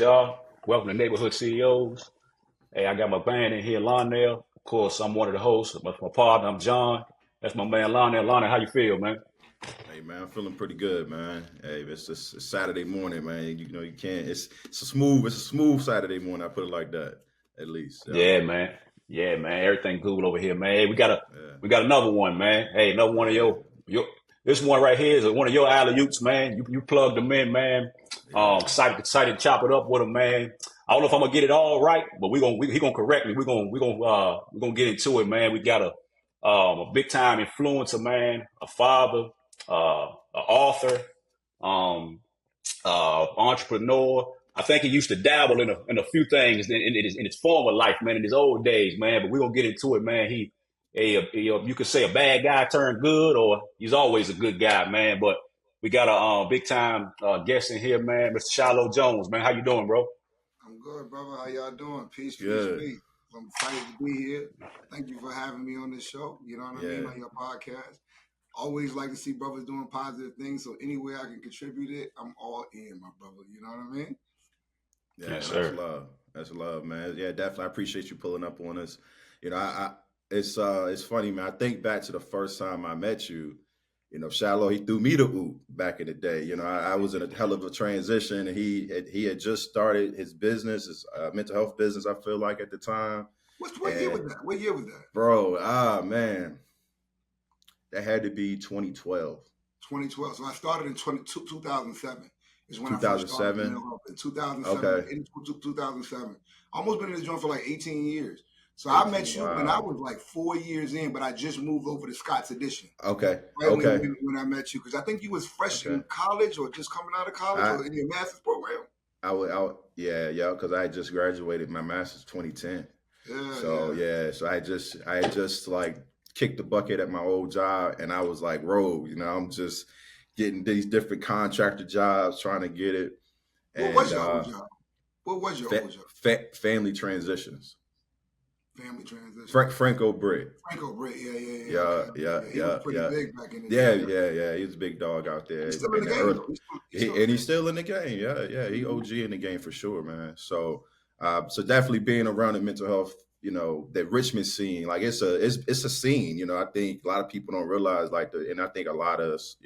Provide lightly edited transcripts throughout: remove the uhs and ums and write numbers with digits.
y'all. Welcome to Neighborhood CEOs. Hey, I got my band in here, Lonnell. Of course, I'm one of the hosts. My partner, I'm John. That's my man, Lonnell. Lonnell, how you feel, man? Hey man, I'm feeling pretty good, man. Hey, it's Saturday morning, man. You know you can't. It's a smooth Saturday morning. I put it like that, at least. Yeah, Yeah, man. Yeah, man. Everything good over here, man. Hey, yeah, we got another one, man. Hey, another one of yeah, your this one right here is one of your alley oops, man. You plugged them in, man. yeah. Excited to chop it up with him, man. I don't know if I'm gonna get it all right, but he gonna correct me. We're gonna get into it, man. We got a big time influencer, man, a father, an author, um, entrepreneur. I think he used to dabble in a few things in his former life, man, in his old days, man. But we're gonna get into it, man. You could say a bad guy turned good, or he's always a good guy, man. But we got a big time guest in here, man, Mr. Shiloh Jones, man. How you doing, bro? I'm good, brother. How y'all doing? Peace, peace, Good. peace. I'm excited to be here. Thank you for having me on this show. You know what I mean? Yeah, On your podcast. Always like to see brothers doing positive things. So any way I can contribute it, I'm all in, my brother. You know what I mean? yeah. Yes, That's sir. love. That's love, man. Yeah, definitely. I appreciate you pulling up on us. I it's funny, man. I think back to the first time I met you. Shiloh, he threw me the oop back in the day. I was in a hell of a transition, and he had just started his business, his mental health business. I feel like at the time, What year and was that? What year was that? bro, man, that had to be 2012, 2012. So I started in 2007 is when I first started in 2007. in 2007, Okay. in 2007. Almost been in the joint for like 18 years. So I 18. met you when I Wow. was like 4 years in, but I just moved over to Scott's Edition. Okay. Right Okay. when I met you, because I think you was fresh Okay. in college or just coming out of college I or in your master's program. yeah, yeah, because I had just graduated my master's 2010. Yeah, So yeah. yeah, so I had just like kicked the bucket at my old job, and I was like rogue. I'm just getting these different contractor jobs, trying to get it, What and was your old job? What was your old job? family transitions. Family transition. Franco Britt. Franco Britt. Yeah, yeah, yeah. Okay, Yeah, okay, yeah, yeah. He was yeah, pretty yeah. big back in the Yeah, day. yeah, yeah. He's a big dog out He's there still in in the the game early, though. He's still in and the he's game. still in the game. Yeah, yeah. He Mm-hmm. OG in the game for sure, man. So definitely being around the mental health, that Richmond scene, like it's a scene. I think a lot of people don't realize and I think a lot of us,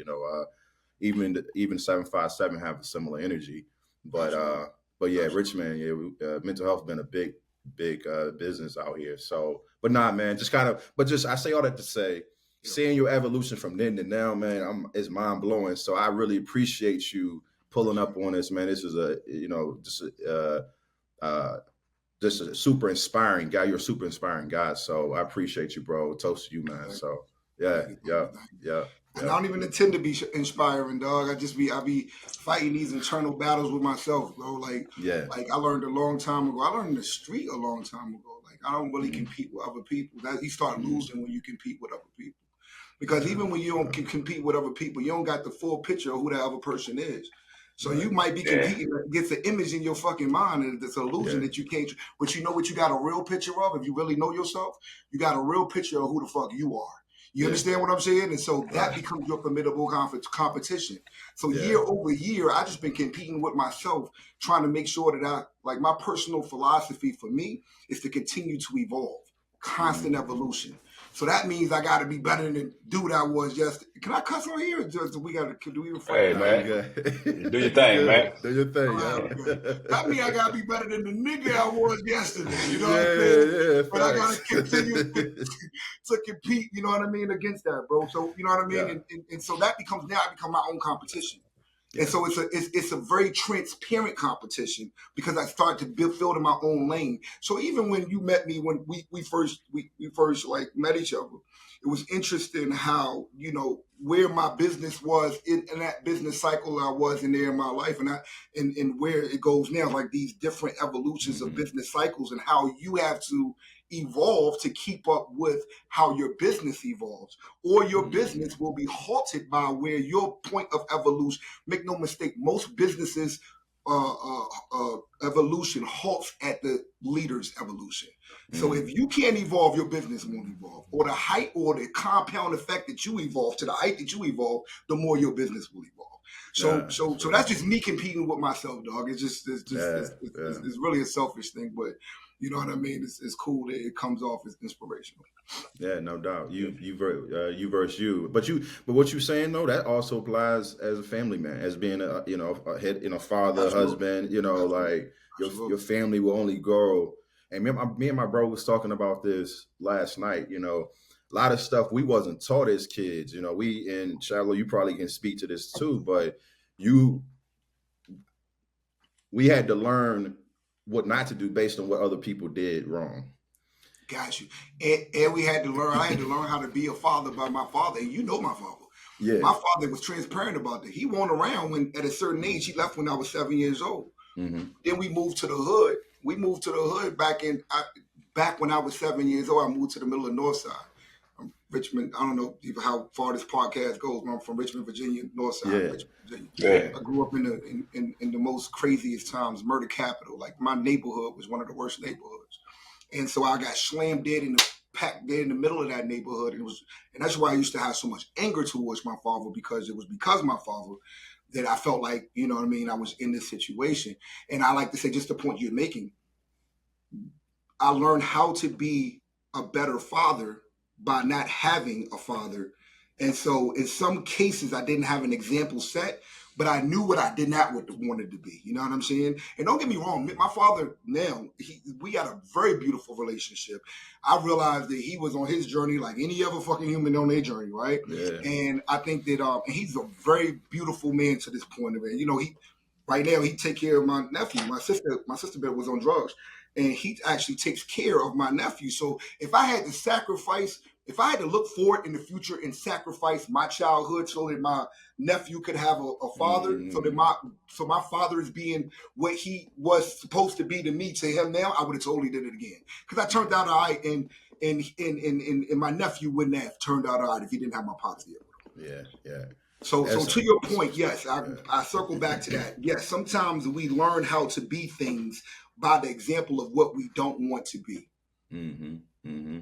even 757 have a similar energy, but Absolutely, uh, but yeah, absolutely. Richmond, yeah, mental health been a big business out here. So, but nah, man, just kind of, but just I say all that to say, Yeah. seeing your evolution from then to now, man, it's mind blowing. So I really appreciate you pulling Appreciate up on this, man. This is just a super inspiring guy. You're a super inspiring guy. So I appreciate you, bro. Toast to you, it. man. Thank So you, yeah, thank you, thank yeah, you, thank you. yeah, And yeah. I don't even intend to be inspiring, dog. I be fighting these internal battles with myself, bro. Yeah. Like I learned a long time ago. I learned in the street a long time ago. Like I don't really Hmm. compete with other people. That you start Hmm. losing when you compete with other people. Because Yeah. even when you don't Yeah. compete with other people, you don't got the full picture of who that other person is. So Right. you might be Yeah, competing against an image in your fucking mind, and it's an illusion Yeah. that you can't. But you know what? You got a real picture of. If you really know yourself, you got a real picture of who the fuck you are. You Yeah. understand what I'm saying? And so that Right. becomes your formidable competition. So Yeah. year over year, I just been competing with myself, trying to make sure that my personal philosophy for me is to continue to evolve, Hmm. constant evolution. So that means I got to be better than the dude I was yesterday. Can I cuss on here? Or just, we got to do we refrain? hey, Nah, you man. good. Do your You thing, man. good. Do your All thing, right, okay. That means I yo. gotta be better than the nigga I was yesterday. You know what I'm Yeah, saying? yeah, But I gotta facts. continue to compete. You know what I mean against that, bro. So you know what I mean, Yeah, and so that becomes now I become my own competition. And yeah. so it's a very transparent competition because I started to build in my own lane. So even when you met me when we first like met each other, it was interesting how where my business was in that business cycle I was in there in my life and where it goes now, like these different evolutions of Hmm. business cycles and how you have to evolve to keep up with how your business evolves or your Hmm. business will be halted by where your point of evolution. Make no mistake, most businesses evolution halts at the leader's evolution. So Hmm. if you can't evolve, your business won't evolve. Or the height or the compound effect that you evolve to the height that you evolve, the more your business will evolve. So Yeah, so that's so real. that's just me competing with myself, dog. Yeah, yeah. It's really a selfish thing, but you know what I mean. It's cool that it comes off as inspirational. Yeah, no doubt. You versus you, but what you saying though, that also applies as a family man, as being a head, father, Absolutely, husband. absolutely, Like your absolutely. family will only grow. And me and my bro was talking about this last night. A lot of stuff we wasn't taught as kids. We in Shiloh, you probably can speak to this too, but you we had to learn what not to do based on what other people did wrong. Got you. And we had to learn. I had to learn how to be a father by my father. And you know my father. Yeah. My father was transparent about that. He wasn't around when at a certain age. He left when I was 7 years old. Mm-hmm. Then we moved to the hood. We moved to the hood back when I was 7 years old. I moved to the middle of North Side. Richmond. I don't know how far this podcast goes. But I'm from Richmond, Virginia, North Side, Yeah. Richmond, Virginia. Yeah. I grew up in the most craziest times, murder capital. Like my neighborhood was one of the worst neighborhoods, and so I got slammed dead packed dead in the middle of that neighborhood, and that's why I used to have so much anger towards my father, because it was because of my father that I felt like, you know what I mean, I was in this situation. And I like to say, just the point you're making, I learned how to be a better father by not having a father. And so in some cases, I didn't have an example set, but I knew what I did not want it to be. You know what I'm saying? And don't get me wrong, my father now, we had a very beautiful relationship. I realized that he was on his journey like any other fucking human on their journey, right? Yeah. And I think that and he's a very beautiful man to this point of it. Right now he take care of my nephew. My sister was on drugs, and he actually takes care of my nephew. So if I had to look forward in the future and sacrifice my childhood so that my nephew could have a father, so that my father is being what he was supposed to be to me to him now, I would have totally did it again. Because I turned out all right, and my nephew wouldn't have turned out all right if he didn't have my pops there. Yeah. So to your point, yes, I circle back to that. Yes, sometimes we learn how to be things by the example of what we don't want to be. Mm-hmm. Mm-hmm.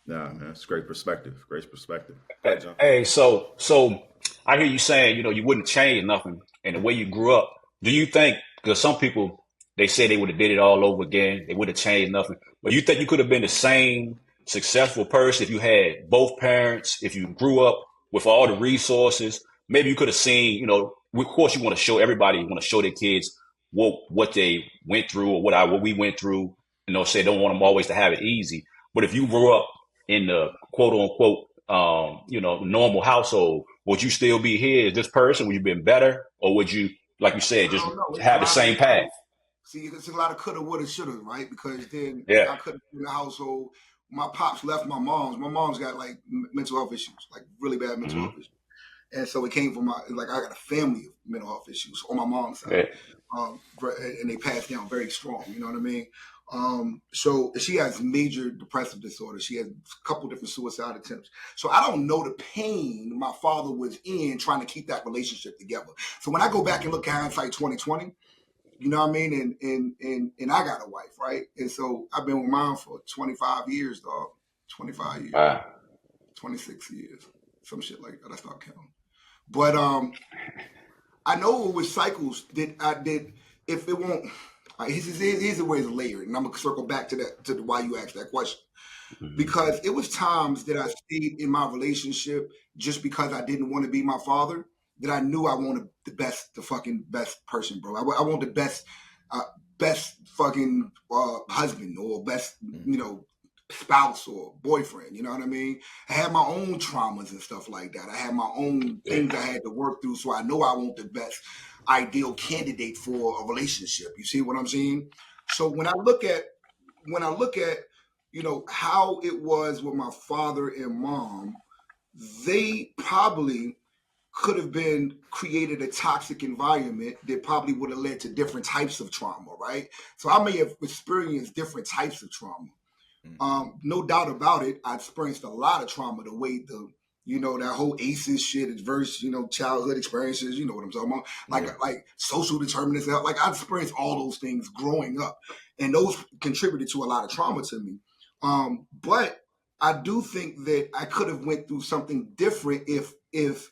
Nah, man, it's great perspective. Great perspective. Go Hey, ahead, John. hey, so I hear you saying, you wouldn't change nothing and the way you grew up. Do you think, because some people, they say they would have did it all over again, they would have changed nothing. But you think you could have been the same successful person if you had both parents, if you grew up with all the resources? Maybe you could have seen, of course you want to show everybody, you want to show their kids what they went through or what we went through, say don't want them always to have it easy. But if you grew up in the quote unquote, normal household, would you still be here as this person? Would you been better, or would you, like you said, I just don't know. have the same path? See, it's a lot of coulda, woulda, shoulda, right? Because then Yeah. I could have been in the household. My pops left my mom's. My mom's got like mental health issues, like really bad mental Mm-hmm. health issues. And so it came from I got a family of mental health issues on my mom's side. Yeah. And they passed down very strong, you know what I mean? So she has major depressive disorder. She had a couple different suicide attempts. So I don't know the pain my father was in trying to keep that relationship together. So when I go back and look at hindsight 2020, you know what I mean? And I got a wife, right? And so I've been with mom for 25 years, dog. 25 years, Wow. 26 years, some shit like that. I stopped counting. But I know it was cycles that I did. If it won't, here's the way to layer it, and I'm gonna circle back to that, to why you asked that question. Mm-hmm. Because it was times that I stayed in my relationship just because I didn't want to be my father. That I knew I wanted the fucking best person, bro. I want the best fucking husband, or best, spouse or boyfriend. You know what I mean? I had my own traumas and stuff like that. I had my own things I had to work through. So I know I want the best ideal candidate for a relationship. You see what I'm saying? So when I look at, how it was with my father and mom, they probably could have been created a toxic environment that probably would have led to different types of trauma, right? So I may have experienced different types of trauma. No doubt about it, I experienced a lot of trauma. The way that whole ACEs shit, adverse, childhood experiences, you know what I'm talking about? Like social determinants. Like I experienced all those things growing up, and those contributed to a lot of trauma to me. But I do think that I could have went through something different if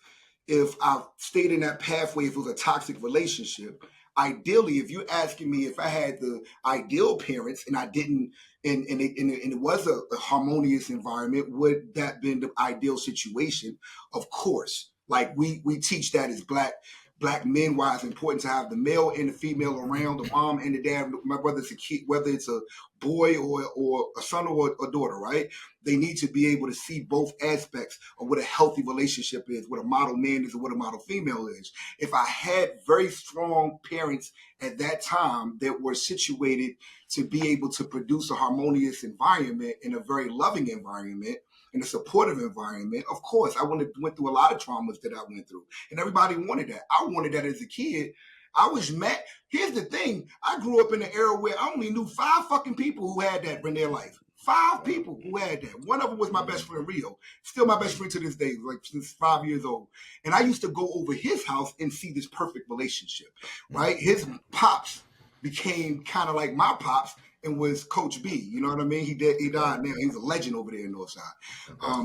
if I stayed in that pathway, if it was a toxic relationship. Ideally, if you're asking me if I had the ideal parents and I didn't, and it was a harmonious environment, would that been the ideal situation? Of course. Like we teach that as black men why it's important to have the male and the female around, the mom and the dad, whether it's a kid, whether it's a boy or a son or a daughter, right? They need to be able to see both aspects of what a healthy relationship is, what a model man is, and what a model female is. If I had very strong parents at that time that were situated to be able to produce a harmonious environment and a very loving environment, in a supportive environment, of course, I went through a lot of traumas that I went through. And everybody wanted that. I wanted that as a kid. I was mad. Here's the thing. I grew up in an era where I only knew 5 fucking people who had that in their life. 5 people who had that. One of them was my best friend, Rio. Still my best friend to this day, like since 5 years old. And I used to go over his house and see this perfect relationship, right? His pops became kind of like my pops, and was Coach B. You know what I mean? He died now. He was a legend over there in Northside.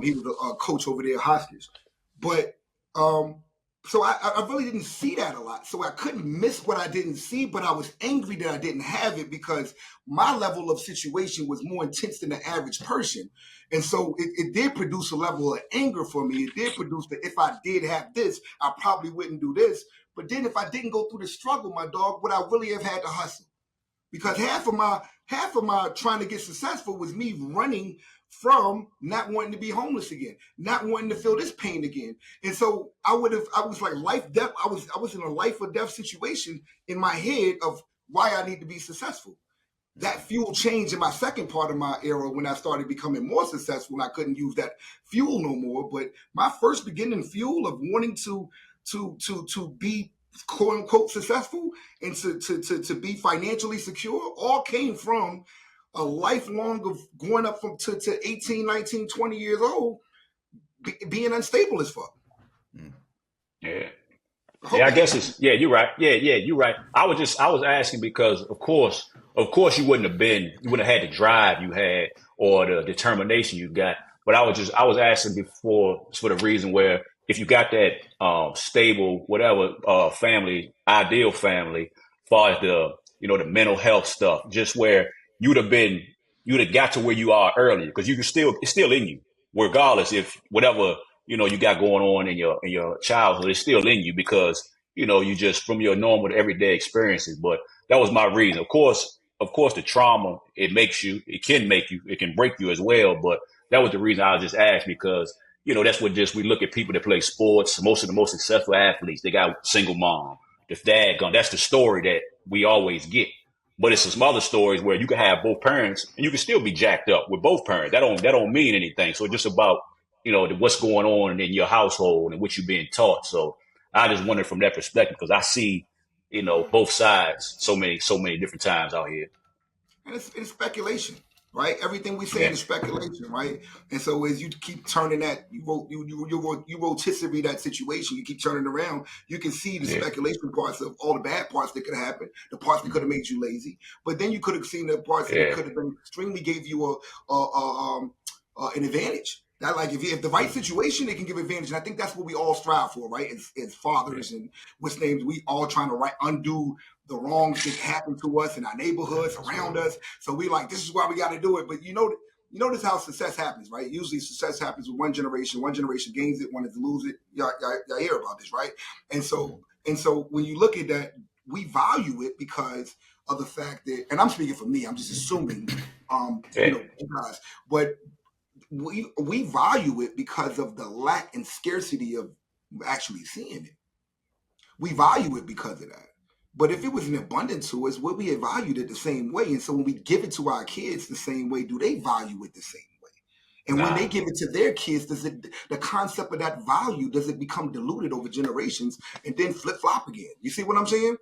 He was a coach over there at Hoskins. But so I really didn't see that a lot. So I couldn't miss what I didn't see, but I was angry that I didn't have it because my level of situation was more intense than the average person. And so it did produce a level of anger for me. It did produce that if I did have this, I probably wouldn't do this. But then if I didn't go through the struggle, my dog, would I really have had to hustle? Because half of my trying to get successful was me running from not wanting to be homeless again, not wanting to feel this pain again. And so I was like life, death. I was in a life or death situation in my head of why I need to be successful. That fuel changed in my second part of my era when I started becoming more successful and I couldn't use that fuel no more. But my first beginning fuel of wanting to be quote unquote successful and to be financially secure all came from a lifelong of going up to 18, 19, 20 years old, being unstable as fuck. Yeah. Yeah, I guess it's you're right. Yeah, you're right. I was asking because of course you wouldn't have had the drive you had or the determination you got. But I was asking before for the reason where if you got that stable, whatever family, ideal family, as far as the mental health stuff, just where you'd have got to where you are earlier because it's still in you, regardless if whatever you got going on in your childhood, it's still in you because you just from your normal everyday experiences. But that was my reason. Of course, the trauma it can break you as well. But that was the reason I was just asked because. That's what we look at people that play sports. Most of the most successful athletes, they got single mom, the dad gone. That's the story that we always get. But it's some other stories where you can have both parents and you can still be jacked up with both parents. That don't mean anything. So it's just about, what's going on in your household and what you're being taught. So I just wondered from that perspective because I see, both sides so many different times out here. And it's speculation. Right, everything we say is speculation, right? And so as you keep turning that, you rotisserie that situation, you keep turning around, you can see the speculation parts of all the bad parts that could have happened, the parts that could have made you lazy, but then you could have seen the parts that could have been extremely gave you an advantage. That like if the right situation, it can give advantage, and I think that's what we all strive for, right? As fathers and what's names, we all trying to undo the wrongs that happen to us in our neighborhoods around us. So we like, this is why we got to do it. But you notice how success happens, right? Usually success happens with one generation gains it, one is lose it. Y'all hear about this, right? And so when you look at that, we value it because of the fact that, and I'm speaking for me, I'm just assuming, because, but we value it because of the lack and scarcity of actually seeing it. We value it because of that. But if it was an abundance to us, would we have valued it the same way? And so when we give it to our kids the same way, do they value it the same way? And when they give it to their kids, the concept of that value, does it become diluted over generations and then flip-flop again? You see what I'm saying?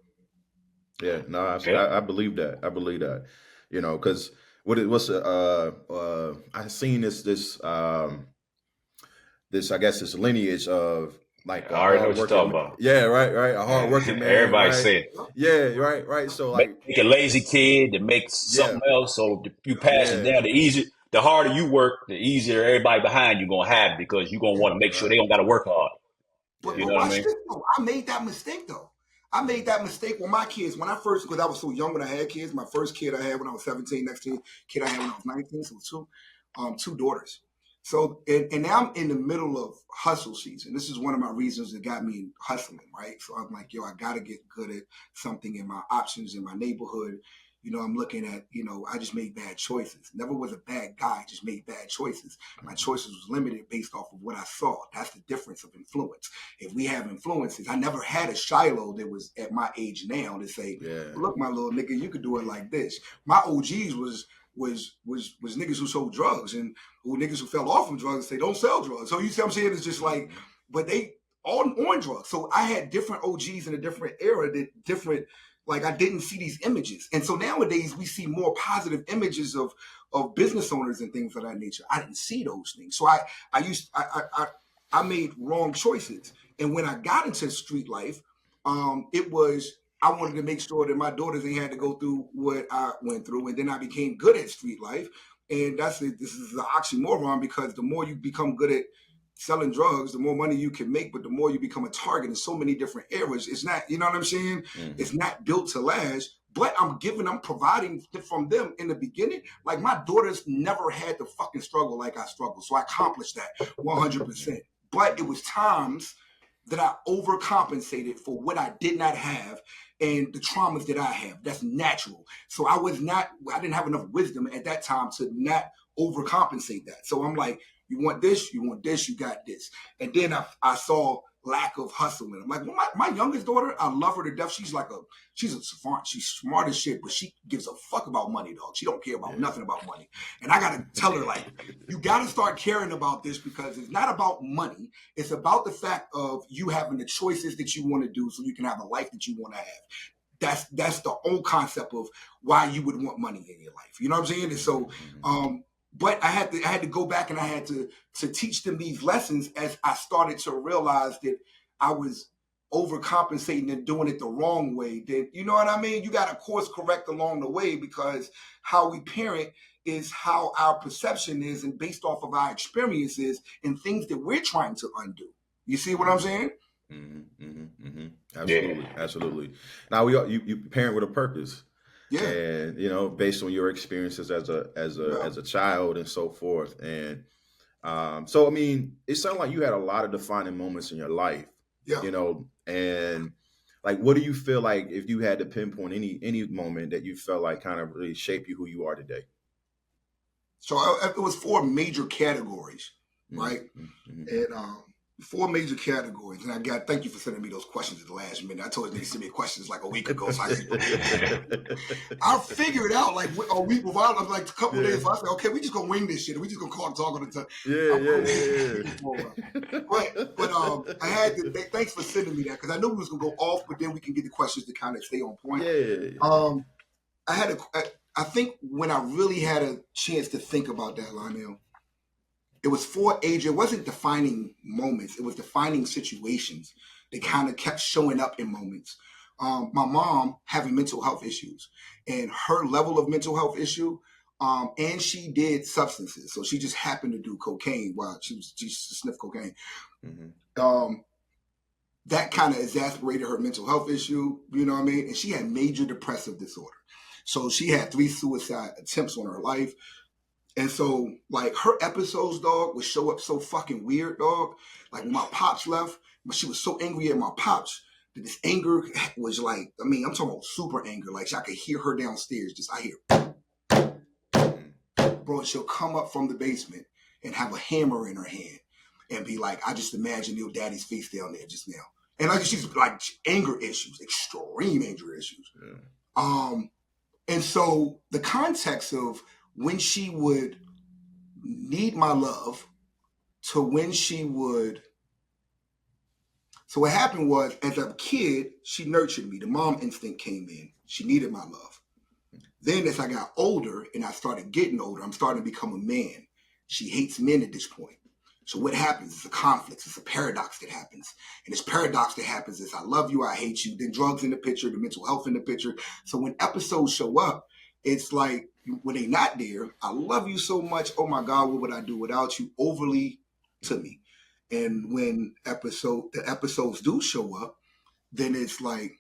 Yeah, no, I believe that. I believe that. Because I seen this I guess this lineage of like I already know what you're talking about. Yeah, right. A hardworking man. Everybody right? said. Yeah, right. So like make a lazy kid that makes something else. So you pass it down. The harder you work, the easier everybody behind you gonna have it because you're gonna want to make sure they don't gotta work hard. But You but know what I watch mean? this though. I made that mistake though. I made that mistake with my kids when I first, because I was so young when I had kids. My first kid I had when I was 17. Next kid I had when I was 19. So two daughters. So and now I'm in the middle of hustle season. This is one of my reasons that got me hustling, right? So I'm like, yo, I gotta get good at something in my options in my neighborhood. I'm looking at, I just made bad choices. Never was a bad guy, just made bad choices. My choices was limited based off of what I saw. That's the difference of influence. If we have influences, I never had a Shiloh that was at my age now to say, Yeah. look, my little nigga, you could do it like this. My OGs was niggas who sold drugs and who niggas who fell off of drugs say don't sell drugs. So you see what I'm saying? It's just like, but they all on drugs. So I had different OGs in a different era that different, like I didn't see these images. And so nowadays we see more positive images of business owners and things of that nature. I didn't see those things. So I made wrong choices. And when I got into street life, it was I wanted to make sure that my daughters ain't had to go through what I went through. And then I became good at street life. And this is an oxymoron because the more you become good at selling drugs, the more money you can make, but the more you become a target in so many different areas. It's not, you know what I'm saying? Mm-hmm. It's not built to last, but I'm providing from them in the beginning. Like my daughters never had to fucking struggle like I struggled. So I accomplished that 100%. But it was times that I overcompensated for what I did not have and the traumas that I have. That's natural. So I didn't have enough wisdom at that time to not overcompensate that. So I'm like, you want this, you got this. And then I saw lack of hustling. I'm like, well, my youngest daughter, I love her to death. She's a savant. She's smart as shit, but she gives a fuck about money, dog. She don't care about nothing about money. And I got to tell her, like, you got to start caring about this because it's not about money. It's about the fact of you having the choices that you want to do so you can have a life that you want to have. That's the old concept of why you would want money in your life. You know what I'm saying? And so, but I had to go back and I had to teach them these lessons as I started to realize that I was overcompensating and doing it the wrong way. That, you know what I mean? You got to course correct along the way because how we parent is how our perception is and based off of our experiences and things that we're trying to undo. You see what I'm saying? Absolutely, absolutely. Now you parent with a purpose. Yeah. And based on your experiences as a child and so forth. And so I mean, it sounded like you had a lot of defining moments in your life. Yeah. And like, what do you feel like if you had to pinpoint any moment that you felt like kind of really shaped you who you are today? So it was 4 major categories, right? And 4 major categories. And thank you for sending me those questions at the last minute. I told you to send me questions like a week ago. So I figured out like a week before, I was like a couple of days. So I said, okay, we just gonna wing this shit. We just gonna call and talk on the time. But I had to thanks for sending me that because I knew we was gonna go off, but then we can get the questions to kind of stay on point. I think when I really had a chance to think about that, Lionel, it was 4 age. It wasn't defining moments. It was defining situations that kind of kept showing up in moments. My mom having mental health issues and her level of mental health issue, and she did substances. So she just happened to do cocaine while she sniffed cocaine. That kind of exasperated her mental health issue, you know what I mean? And she had major depressive disorder. So she had 3 suicide attempts on her life. And so, like, her episodes, dog, would show up so fucking weird, dog. Like, when my pops left, but she was so angry at my pops that this anger was like, I mean, I'm talking about super anger. Like, I could hear her downstairs. I hear, bro, she'll come up from the basement and have a hammer in her hand and be like, I just imagine your daddy's face down there just now. And like, she's like anger issues, extreme anger issues. And so the context of when she would need my love to when she would. So what happened was, as a kid, she nurtured me. The mom instinct came in. She needed my love. Then as I got older and I started getting older, I'm starting to become a man. She hates men at this point. So what happens is a conflict. It's a paradox that happens. And this paradox that happens is I love you, I hate you. Then drugs in the picture, the mental health in the picture. So when episodes show up, it's like when they not there, I love you so much. Oh my God, what would I do without you? Overly to me. And when the episodes do show up, then it's like,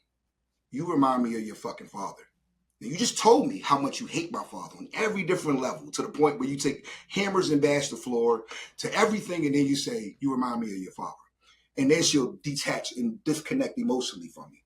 you remind me of your fucking father. Now, you just told me how much you hate my father on every different level, to the point where you take hammers and bash the floor, to everything, and then you say, you remind me of your father. And then she'll detach and disconnect emotionally from me.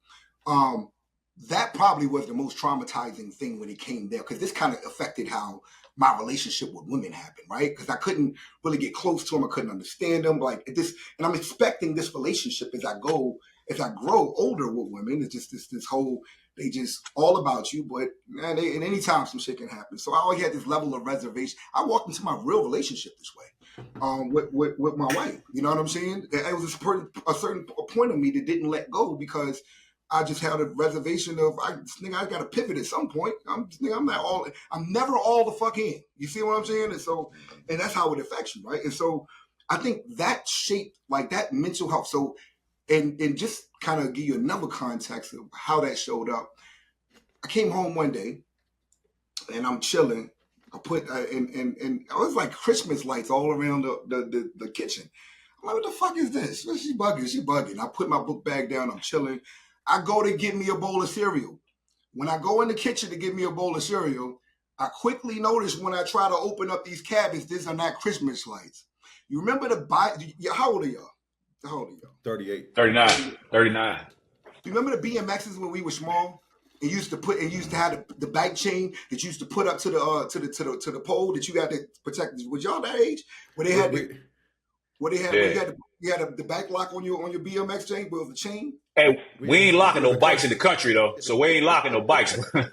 That probably was the most traumatizing thing when it came there, because this kind of affected how my relationship with women happened, right? Because I couldn't really get close to them. I couldn't understand them. Like this, and I'm expecting this relationship as I grow older with women. It's just this whole, they just all about you, but man, and anytime some shit can happen. So I always had this level of reservation. I walked into my real relationship this way, with my wife. You know what I'm saying? It was a certain point of me that didn't let go, because I just had a reservation of, I got to pivot at some point. I'm never all the fuck in. You see what I'm saying? And that's how it affects you, right? And so I think that shaped, like, that mental health. So, and just kind of give you another context of how that showed up. I came home one day and I'm chilling. I put, and it was like Christmas lights all around the kitchen. I'm like, what the fuck is this? She bugging. I put my book bag down. I'm chilling. I go to get me a bowl of cereal. When I go in the kitchen to get me a bowl of cereal, I quickly notice when I try to open up these cabinets, these are not Christmas lights. You remember how old are y'all? How old are y'all? 38. 39. You remember the BMXs when we were small? And used to have the bike chain that you used to put up to the pole that you had to protect. Was y'all that age? Where they had you had the back lock on your BMX chain with the chain? Hey, we ain't locking no bikes in the country though, so we ain't locking no bikes. We're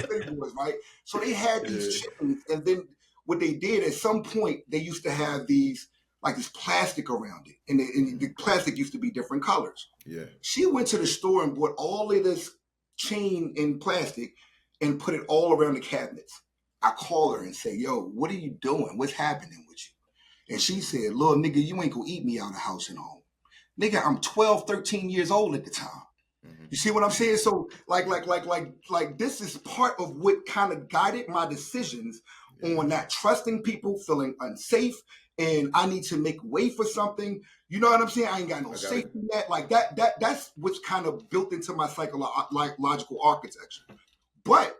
city boys, right? So they had these chains, and then what they did at some point, they used to have these, like, this plastic around it, and the plastic used to be different colors. Yeah. She went to the store and bought all of this chain in plastic and put it all around the cabinets. I call her and say, yo, what are you doing? What's happening with you? And she said, little nigga, you ain't gonna eat me out of house and home. Nigga, I'm 12, 13 years old at the time. Mm-hmm. You see what I'm saying? So like this is part of what kind of guided my decisions on not trusting people, feeling unsafe, and I need to make way for something. You know what I'm saying? I ain't got no safety net. Like that's what's kind of built into my psychological architecture. But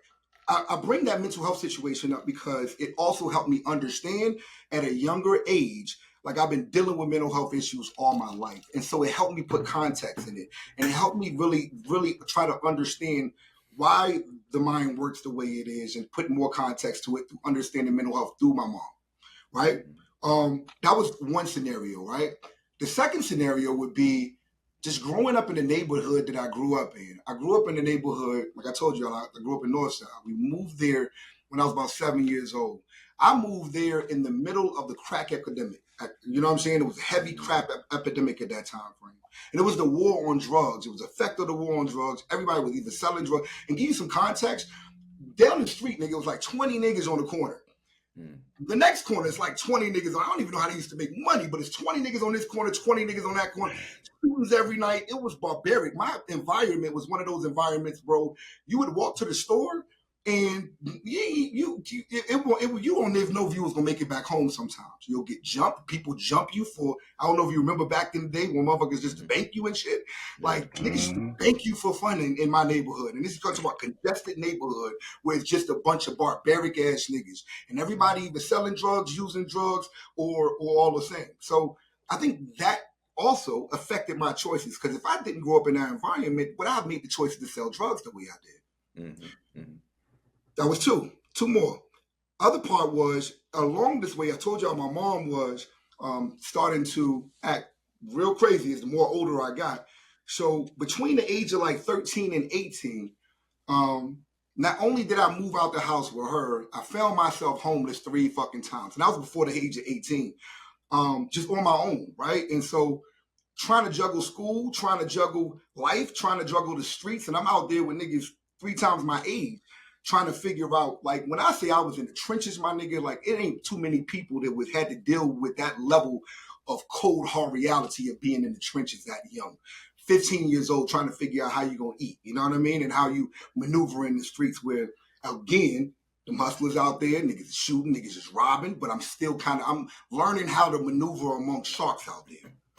I bring that mental health situation up because it also helped me understand at a younger age. Like, I've been dealing with mental health issues all my life. And so it helped me put context in it. And it helped me really, really try to understand why the mind works the way it is, and put more context to it through understanding mental health through my mom, right? That was one scenario, right? The second scenario would be just growing up in the neighborhood that I grew up in. I grew up in the neighborhood, like I told you, I grew up in Northside. We moved there when I was about 7 years old. I moved there in the middle of the crack epidemic. You know what I'm saying? It was a heavy crack epidemic at that time frame. And it was the war on drugs. It was the effect of the war on drugs. Everybody was either selling drugs. And give you some context, down the street, nigga, it was like 20 niggas on the corner. The next corner is like 20 niggas. I don't even know how they used to make money, but it's 20 niggas on this corner, 20 niggas on that corner. Students every night. It was barbaric. My environment was one of those environments, bro. You would walk to the store, and you don't even know if you was gonna make it back home. Sometimes you'll get jumped. People jump you for, I don't know if you remember back in the day when motherfuckers just bank you and shit. Like, niggas used to bank you for fun in my neighborhood. And this is talking about congested neighborhood where it's just a bunch of barbaric ass niggas, and everybody either selling drugs, using drugs, or all the same. So I think that also affected my choices, because if I didn't grow up in that environment, would I have made the choice to sell drugs the way I did? That was two more. Other part was, along this way, I told y'all my mom was starting to act real crazy as the more older I got. So between the age of like 13 and 18, not only did I move out the house with her, I found myself homeless 3 fucking times. And that was before the age of 18, just on my own, right? And so trying to juggle school, trying to juggle life, trying to juggle the streets, and I'm out there with niggas 3 times my age, trying to figure out, like, when I say I was in the trenches, my nigga, like, it ain't too many people that had to deal with that level of cold, hard reality of being in the trenches that young. 15 years old, trying to figure out how you gonna eat, you know what I mean? And how you maneuver in the streets where, again, the hustlers out there, niggas is shooting, niggas is robbing, but I'm still I'm learning how to maneuver among sharks out there.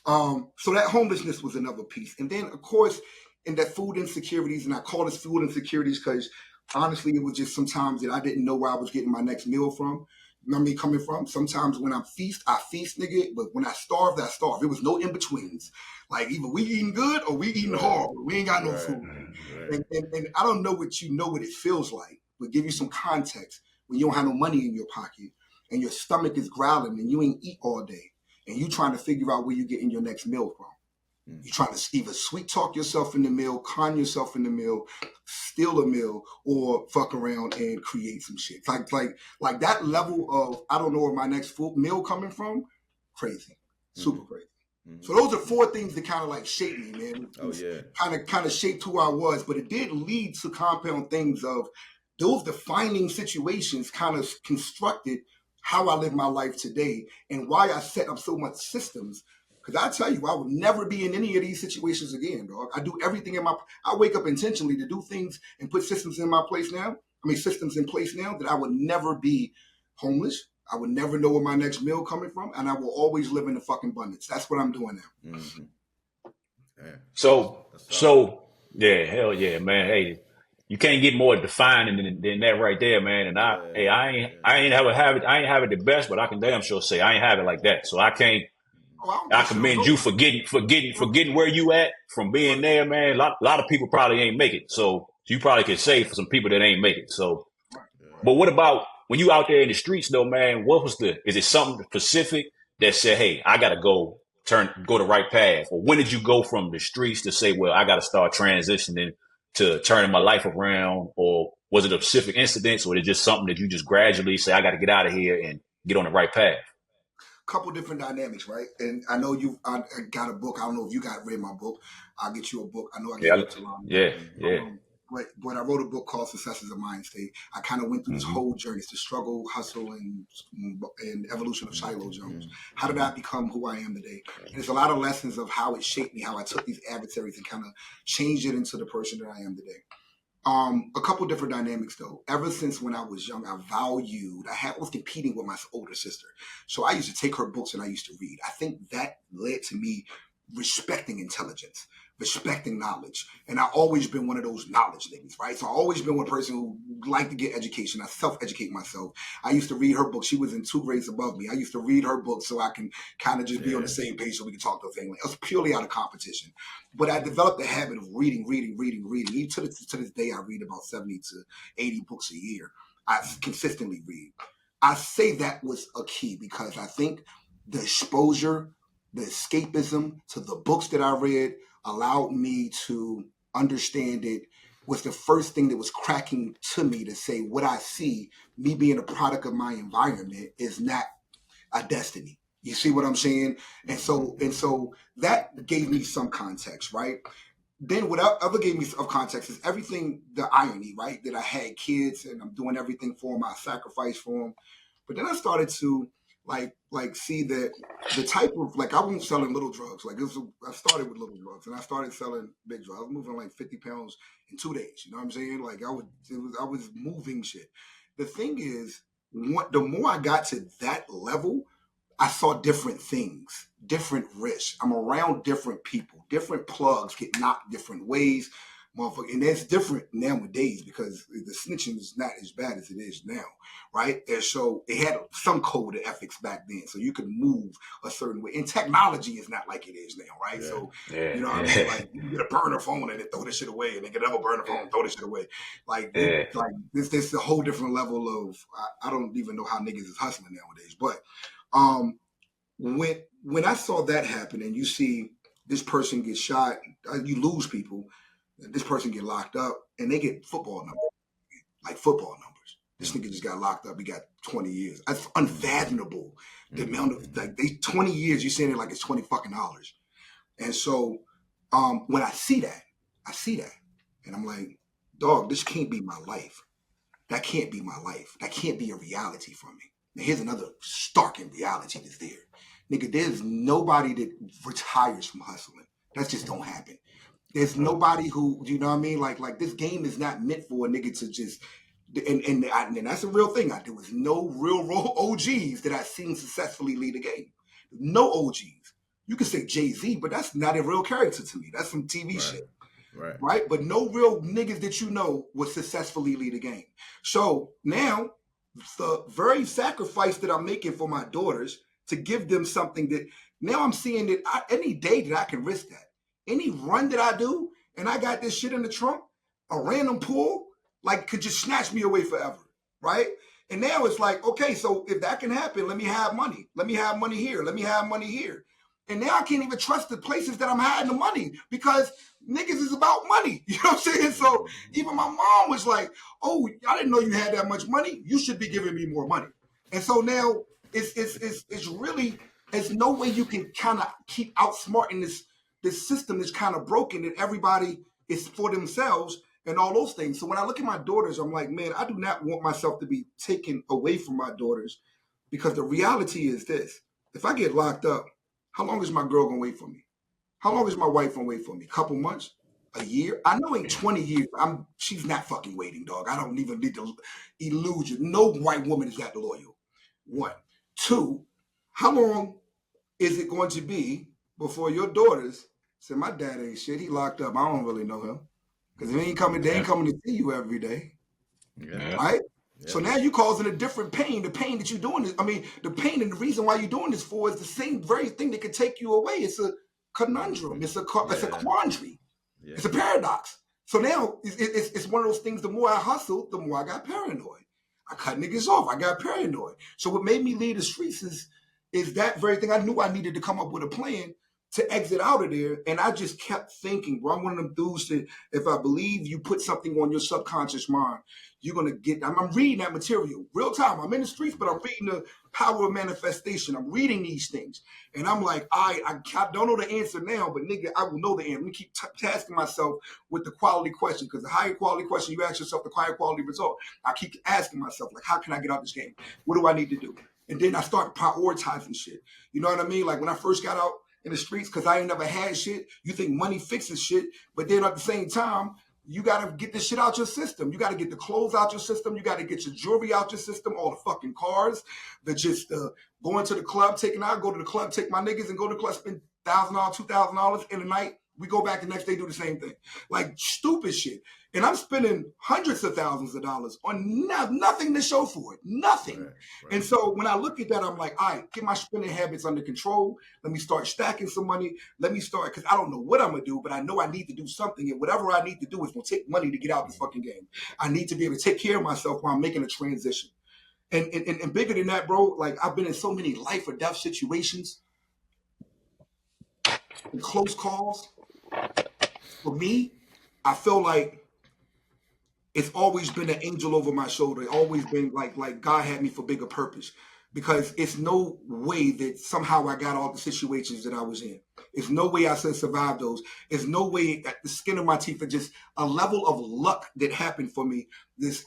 So that homelessness was another piece. And then, of course, in that food insecurities, and I call this food insecurities because honestly, it was just sometimes that I didn't know where I was getting my next meal from. You know what I mean? Coming from. Sometimes when I feast, nigga. But when I starve, I starve. There was no in betweens. Like either we eating good or we eating horrible. We ain't got no food. And I don't know what it feels like, but give you some context when you don't have no money in your pocket and your stomach is growling and you ain't eat all day and you trying to figure out where you're getting your next meal from. You're trying to either sweet talk yourself in the meal, con yourself in the meal, steal a meal, or fuck around and create some shit. Like that level of I don't know where my next food meal coming from. Crazy, super crazy. So those are 4 things that kind of like shaped me, man. Kind of shaped who I was, but it did lead to compound things of those defining situations kind of constructed how I live my life today and why I set up so much systems. Because I tell you, I would never be in any of these situations again, dog. I do everything I wake up intentionally to do things and put systems in place now that I would never be homeless. I would never know where my next meal coming from, and I will always live in the fucking abundance. That's what I'm doing now. Yeah. So yeah, hell yeah, man. Hey, you can't get more defining than that right there, man. And I ain't have it the best, but I can damn sure say I ain't have it like that. So I can't. I commend you for getting where you at from being there, man. A lot of people probably ain't make it, so you probably could say for some people that ain't make it. So, but what about when you out there in the streets, though, man? Is it something specific that said, hey, I gotta go the right path, or when did you go from the streets to say, well, I gotta start transitioning to turning my life around, or was it a specific incident, or was it just something that you just gradually say, I gotta get out of here and get on the right path? Couple different dynamics, right? And I know I got a book. I don't know if you read my book. I'll get you a book. I know I gave it to Lon. Yeah. But I wrote a book called Success is a Mindstate. I kind of went through this whole journey, the struggle, hustle, and evolution of Shiloh Jones. How did I become who I am today? And there's a lot of lessons of how it shaped me, how I took these adversaries and kind of changed it into the person that I am today. A couple different dynamics though. Ever since when I was young, I was competing with my older sister. So I used to take her books and I used to read. I think that led to me respecting intelligence, respecting knowledge. And I've always been one of those knowledge niggas, right? So I've always been one person who liked to get education. I self-educate myself. I used to read her books. She was in 2 grades above me. I used to read her books so I can kind of just be on the same page so we can talk to a family. It was purely out of competition. But I developed the habit of reading. Even to this day, I read about 70 to 80 books a year. I consistently read. I say that was a key because I think the exposure, the escapism to the books that I read allowed me to understand it was the first thing that was cracking to me to say what I see, me being a product of my environment, is not a destiny. You see what I'm saying? And so that gave me some context, right? Then what other gave me of context is everything, the irony, right? That I had kids and I'm doing everything for them. I sacrificed for them. But then I started to like see that the type of, like, I wasn't selling little drugs. I started with little drugs and I started selling big drugs. I was moving like 50 pounds in 2 days. You know what I'm saying? Like I was moving shit. The thing is, the more I got to that level, I saw different things, different risks. I'm around different people, different plugs get knocked different ways. Motherfucker. And that's different nowadays because the snitching is not as bad as it is now, right? And so it had some code of ethics back then, so you could move a certain way. And technology is not like it is now, right? Yeah. So, you know what I mean? Like, you get a burner phone and then throw this shit away, and then get another burner phone and throw this shit away. Like this is a whole different level of, I don't even know how niggas is hustling nowadays. But when I saw that happen and you see this person get shot, you lose people, this person get locked up, and they get football numbers. This nigga just got locked up. He got 20 years. That's unfathomable. The amount of, like, they 20 years, you're saying it like it's $20 fucking. And so when I see that, and I'm like, dog, this can't be my life. That can't be my life. That can't be a reality for me. Now here's another stark reality that's there. Nigga, there's nobody that retires from hustling. That just don't happen. There's nobody who, you know what I mean? Like this game is not meant for a nigga to just, and that's a real thing. There was no real OGs that I've seen successfully lead a game. No OGs. You can say Jay-Z, but that's not a real character to me. That's some TV shit. Right. But no real niggas that you know would successfully lead a game. So now the very sacrifice that I'm making for my daughters to give them something that now I'm seeing that any day that I can risk that. Any run that I do and I got this shit in the trunk, a random pull, like could just snatch me away forever, right? And now it's like, okay, so if that can happen, let me have money. Let me have money here. Let me have money here. And now I can't even trust the places that I'm hiding the money because niggas is about money. You know what I'm saying? So even my mom was like, oh, I didn't know you had that much money. You should be giving me more money. And so now it's really, there's no way you can kind of keep outsmarting this system that's kind of broken that everybody is for themselves and all those things. So when I look at my daughters, I'm like, man, I do not want myself to be taken away from my daughters because the reality is this. If I get locked up, how long is my girl going to wait for me? How long is my wife going to wait for me? A couple months? A year? I know in 20 years, she's not fucking waiting, dog. I don't even need to elude you. No white woman is that loyal. 1. 2, how long is it going to be before your daughters say, my dad ain't shit, he locked up, I don't really know him. Because they ain't coming to see you every day. Yeah. Right? Yeah. So now you're causing a different pain. The pain that you're doing is, the pain and the reason why you're doing this for is the same very thing that could take you away. It's a conundrum. It's a quandary. Yeah. It's a paradox. So now it's one of those things, the more I hustle, the more I got paranoid. I cut niggas off. I got paranoid. So what made me leave the streets is that very thing. I knew I needed to come up with a plan to exit out of there. And I just kept thinking, bro, I'm one of them dudes that if I believe you put something on your subconscious mind, you're going to get, I'm reading that material real time. I'm in the streets, but I'm reading the power of manifestation. I'm reading these things. And I'm like, I don't know the answer now, but nigga, I will know the answer. Let me keep tasking myself with the quality question, because the higher quality question you ask yourself, the higher quality result. I keep asking myself, like, how can I get out this game? What do I need to do? And then I start prioritizing shit. You know what I mean? Like when I first got out in the streets, because I ain't never had shit, you think money fixes shit, but then at the same time, you got to get this shit out your system. You got to get the clothes out your system. You got to get your jewelry out your system, all the fucking cars, going to the club, go to the club, take my niggas and go to the club, spend $1,000, $2,000 in a night. We go back the next day, do the same thing. Like stupid shit. And I'm spending hundreds of thousands of dollars on nothing to show for it. Nothing. Right. And so when I look at that, I'm like, all right, get my spending habits under control. Let me start stacking some money. Let me start, because I don't know what I'm going to do, but I know I need to do something. And whatever I need to do is going to take money to get out of this fucking game. I need to be able to take care of myself while I'm making a transition. And bigger than that, bro, like I've been in so many life or death situations and close calls. For me, I feel like it's always been an angel over my shoulder. It's always been like God had me for bigger purpose, because it's no way that somehow I got all the situations that I was in. It's no way I said survive those. It's no way that the skin of my teeth are just a level of luck that happened for me.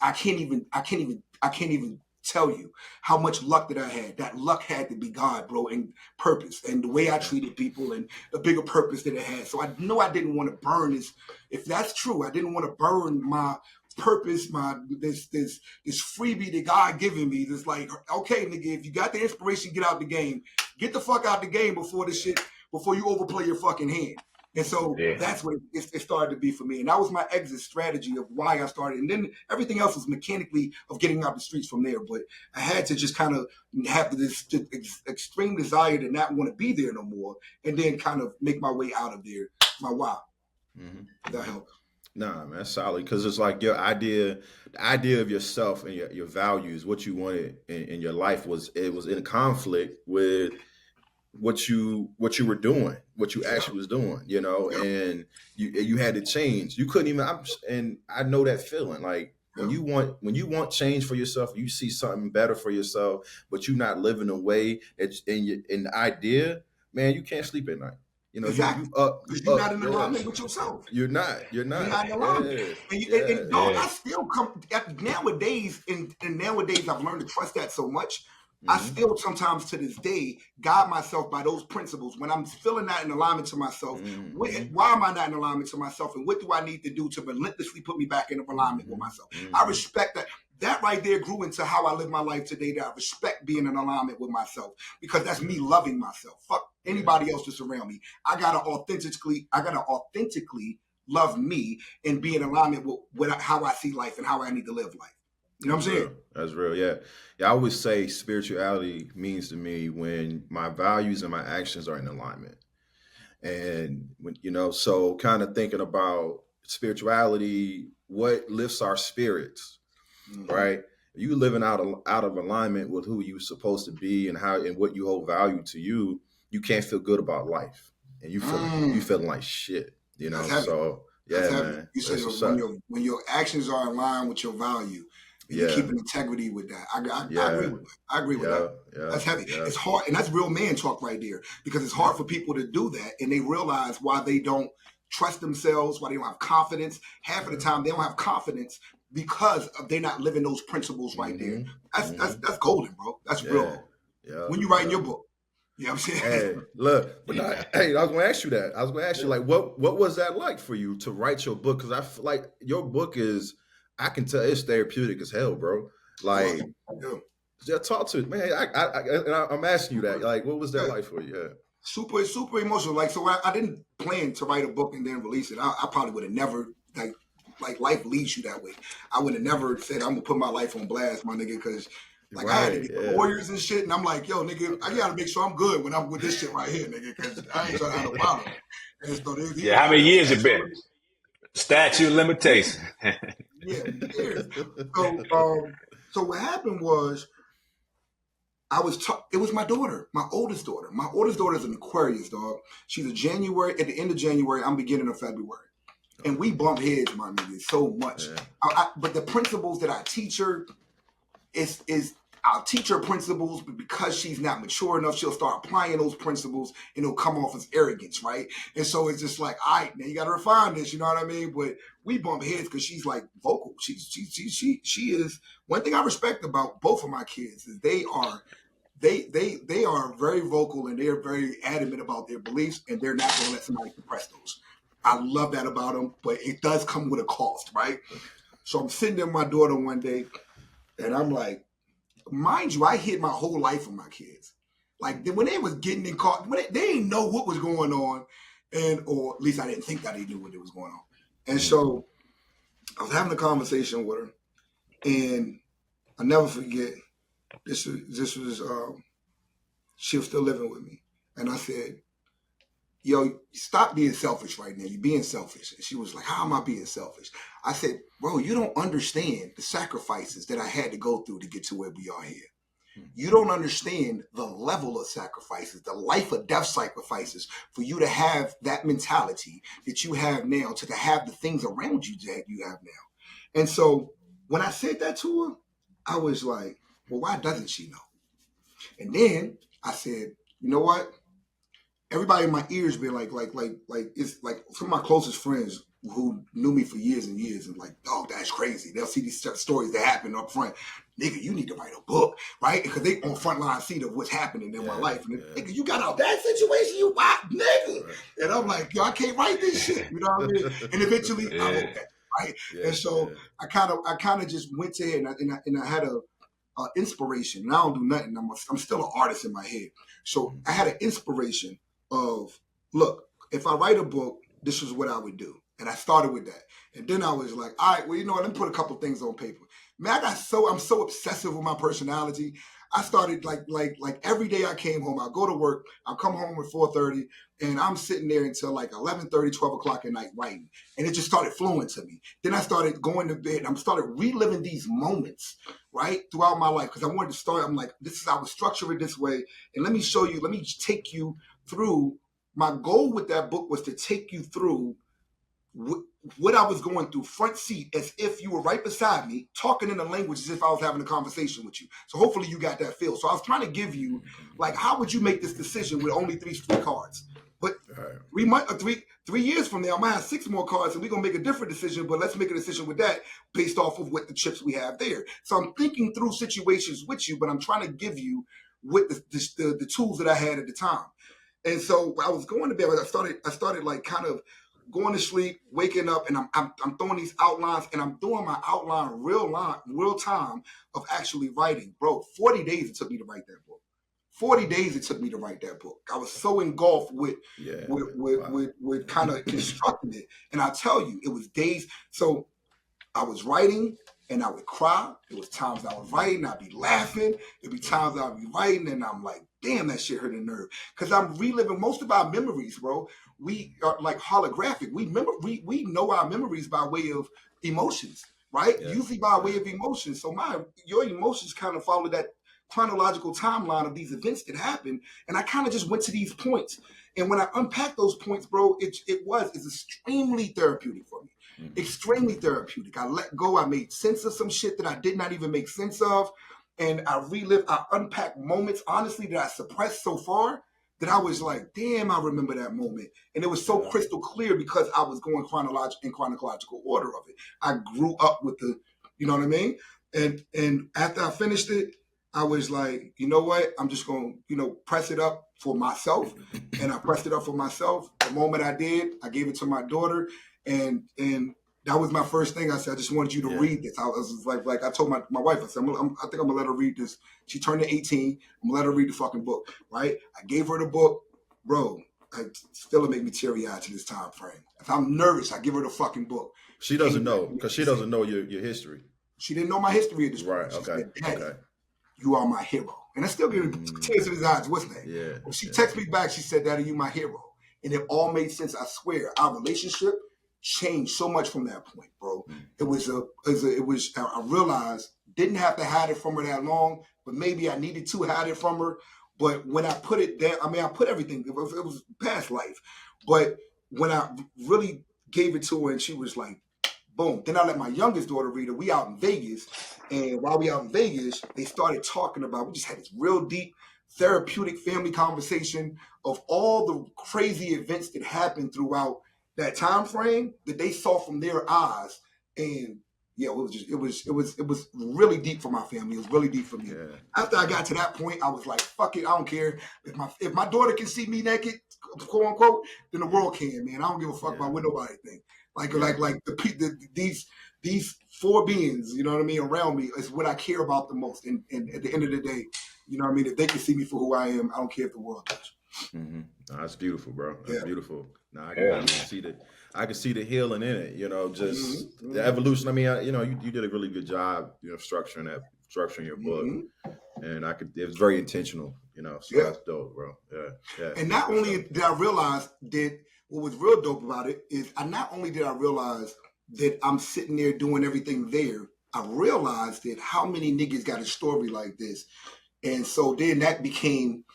I can't even tell you how much luck that I had. That luck had to be God, bro, and purpose, and the way I treated people, and the bigger purpose that it had. So I know I didn't want to burn this. If that's true, I didn't want to burn my purpose, this freebie that God given me. This like, okay, nigga, if you got the inspiration, get out the game. Get the fuck out the game before you overplay your fucking hand. And so that's what it started to be for me. And that was my exit strategy of why I started. And then everything else was mechanically of getting out the streets from there. But I had to just kind of have this extreme desire to not want to be there no more, and then kind of make my way out of there. My why. Mm-hmm. That helped. Nah, man, that's solid. Because it's like the idea of yourself and your values, what you wanted in your life was in conflict with what you were doing, what you actually was doing, you know, and you had to change. You couldn't even. And I know that feeling. Like when you want change for yourself, you see something better for yourself, but you're not living the way that's in the idea. Man, you can't sleep at night. You know, exactly. Because you're not in alignment with yourself. You're not. You're not in alignment. And I still come nowadays. And nowadays, I've learned to trust that so much. I still sometimes to this day guide myself by those principles. When I'm feeling not in alignment to myself, why am I not in alignment to myself? And what do I need to do to relentlessly put me back in alignment with myself? I respect that. that right there grew into how I live my life today, that I respect being in alignment with myself, because that's me loving myself. Fuck anybody else that's around me. I gotta authentically love me and be in alignment with how I see life and how I need to live life. You know what I'm saying? That's real. Yeah. Yeah. I always say spirituality means to me when my values and my actions are in alignment. And when, so kind of thinking about spirituality, what lifts our spirits, right? You living out of alignment with who you're supposed to be and how and what you hold value to you, you can't feel good about life, and you feeling like shit, So yeah, man. You said when your actions are in line with your value, you keep an integrity with that. I agree with that. I agree with that. That's heavy. It's hard, and that's real man talk right there, because it's hard for people to do that, and they realize why they don't trust themselves, why they don't have confidence. Half of the time, they don't have confidence because they're not living those principles right there. That's golden, bro. That's real. Yeah. When you writing your book, you know what I'm saying? Hey, look, but I was going to ask you that. I was going to ask you, like, what was that like for you to write your book? Because I feel like your book is, I can tell it's therapeutic as hell, bro. Like, just talk to it, man. I'm asking you that. Like, what was that like for you? Yeah. Super emotional. Like, so I didn't plan to write a book and then release it. I probably would have never, like life leads you that way. I would have never said I'm gonna put my life on blast, my nigga, because I had to get the lawyers and shit, and I'm like, yo, nigga, I gotta make sure I'm good when I'm with this shit right here, nigga, because I ain't trying to have no problem. And so how many years it been? Statute of limitation. Years. So what happened was, it was my daughter, my oldest daughter. My oldest daughter is an Aquarius, dog. She's at the end of January, I'm beginning of February. And we bump heads, my nigga, so much. Yeah. But the principles that I teach her I'll teach her principles, but because she's not mature enough, she'll start applying those principles and it'll come off as arrogance, right? And so it's just like, all right, now you got to refine this, you know what I mean? But we bump heads because she's like vocal. She is. One thing I respect about both of my kids is they are very vocal, and they're very adamant about their beliefs, and they're not going to let somebody suppress those. I love that about them, but it does come with a cost, right? So I'm sitting there with my daughter one day, and I'm like, mind you, I hid my whole life from my kids. Like, when they was getting in car, they didn't know what was going on, or at least I didn't think that they knew what was going on. And so I was having a conversation with her, and I'll never forget, this was she was still living with me. And I said, yo, stop being selfish right now. You're being selfish. And she was like, how am I being selfish? I said, bro, you don't understand the sacrifices that I had to go through to get to where we are here. You don't understand the level of sacrifices, the life or death sacrifices for you to have that mentality that you have now, to have the things around you that you have now. And so when I said that to her, I was like, well, why doesn't she know? And then I said, you know what? Everybody in my ears been like it's like some of my closest friends who knew me for years and years, and like, oh, that's crazy. They'll see these stories that happen up front. Nigga, you need to write a book, right? Because they on front line seat of what's happening in my life. And nigga, you got out that situation, you wild nigga. Right. And I'm like, yo, I can't write this shit. You know what I mean? And eventually I wrote that, right? And so I kind of just went to it, and I had a inspiration. And I don't do nothing. I'm still an artist in my head. So I had an inspiration of, look, if I write a book, this is what I would do. And I started with that. And then I was like, all right, well, you know what? Let me put a couple things on paper. Man, I'm so obsessive with my personality. I started like every day I came home, I'll go to work, I'll come home at 4:30, and I'm sitting there until like 11:30, 12 o'clock at night writing. And it just started flowing to me. Then I started going to bed, and I started reliving these moments, right, throughout my life. Because I wanted to start, I'm like, I would structure it this way. And let me take you through. My goal with that book was to take you through what I was going through, front seat, as if you were right beside me, talking in a language as if I was having a conversation with you. So hopefully you got that feel. So I was trying to give you, like, how would you make this decision with only three cards? But 3 years from now, I might have 6 more cards, and we're going to make a different decision, but let's make a decision with that based off of what the chips we have there. So I'm thinking through situations with you, but I'm trying to give you what the tools that I had at the time. And so I was going to bed, I started like kind of going to sleep, waking up, and I'm throwing these outlines, and I'm doing my outline real time of actually writing. Bro, 40 days it took me to write that book. 40 days it took me to write that book. I was so engulfed with kind of constructing it. And I tell you, it was days. So I was writing and I would cry. There was times I was writing, I'd be laughing. There'd be times I'd be writing and I'm like, damn, that shit hurt the nerve. Because I'm reliving most of our memories, bro. We are like holographic. We know our memories by way of emotions, right? Yeah. Usually by way of emotions. So your emotions kind of follow that chronological timeline of these events that happened. And I kind of just went to these points. And when I unpacked those points, bro, it's extremely therapeutic for me. Extremely therapeutic. I let go. I made sense of some shit that I did not even make sense of. And I unpacked moments, honestly, that I suppressed so far that I was like, damn, I remember that moment. And it was so crystal clear because I was going in chronological order of it. I grew up with you know what I mean? And after I finished it, I was like, you know what? I'm just going to, press it up for myself. And I pressed it up for myself. The moment I did, I gave it to my daughter. And that was my first thing. I said, I just wanted you to read this. I was like I told my wife, I said, I think I'm going to let her read this. She turned to 18. I'm going to let her read the fucking book, right? I gave her the book. Bro, still make me teary-eyed to this time frame. If I'm nervous, I give her the fucking book. She doesn't know, because she doesn't know your history. She didn't know my history at this point. Right, okay, said, you are my hero. And I still give her tears in his eyes. What's that? Yeah. When she texted me back, she said, Daddy, you my hero. And it all made sense. I swear, our relationship changed so much from that point, bro. I realized didn't have to hide it from her that long, but maybe I needed to hide it from her. But when I put it down, I put everything, it was past life. But when I really gave it to her and she was like, boom. Then I let my youngest daughter read it. We out in Vegas. And while we out in Vegas, they started talking about, we just had this real deep therapeutic family conversation of all the crazy events that happened throughout that time frame that they saw from their eyes. And it was really deep for my family. It was really deep for me. Yeah. After I got to that point, I was like, fuck it, I don't care. If my daughter can see me naked, quote unquote, then the world can, man. I don't give a fuck about what nobody think. These four beings, you know what I mean, around me is what I care about the most. And at the end of the day, you know what I mean, if they can see me for who I am, I don't care if the world does. Mm-hmm. No, that's beautiful, bro. That's beautiful. No, I can see the healing in it. Just the evolution. I mean, you did a really good job, structuring your book, and it was very intentional. So that's dope, bro. Yeah. And not only did I realize that what was real dope about it is not only did I realize that I'm sitting there doing everything there, I realized that how many niggas got a story like this, and so then that became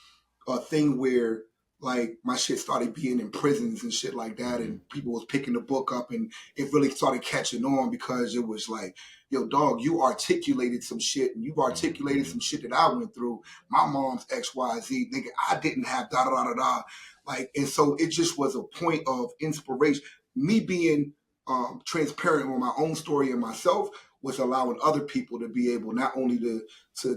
a thing where like my shit started being in prisons and shit like that, and people was picking the book up, and it really started catching on because it was like, yo, dog, you articulated some shit, and you've articulated some shit that I went through. My mom's XYZ, nigga, I didn't have da da da da da. Like, and so it just was a point of inspiration. Me being transparent on my own story and myself was allowing other people to be able not only to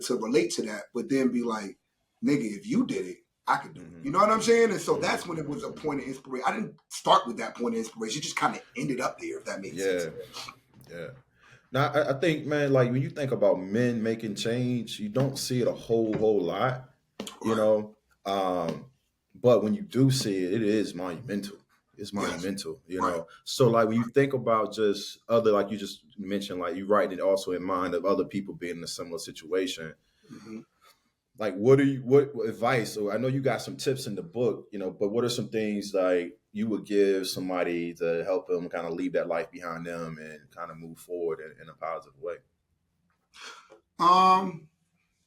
relate to that, but then be like, nigga, if you did it, I could do it. You know what I'm saying? And so that's when it was a point of inspiration. I didn't start with that point of inspiration. It just kind of ended up there, if that makes sense. Yeah. Now, I think, man, like when you think about men making change, you don't see it a whole lot, you know. But when you do see it, it is monumental. It's monumental, you know. So like when you think about just other, like you just mentioned, like you write it also in mind of other people being in a similar situation. Like what advice, or I know you got some tips in the book, but what are some things like you would give somebody to help them kind of leave that life behind them and kind of move forward in a positive way?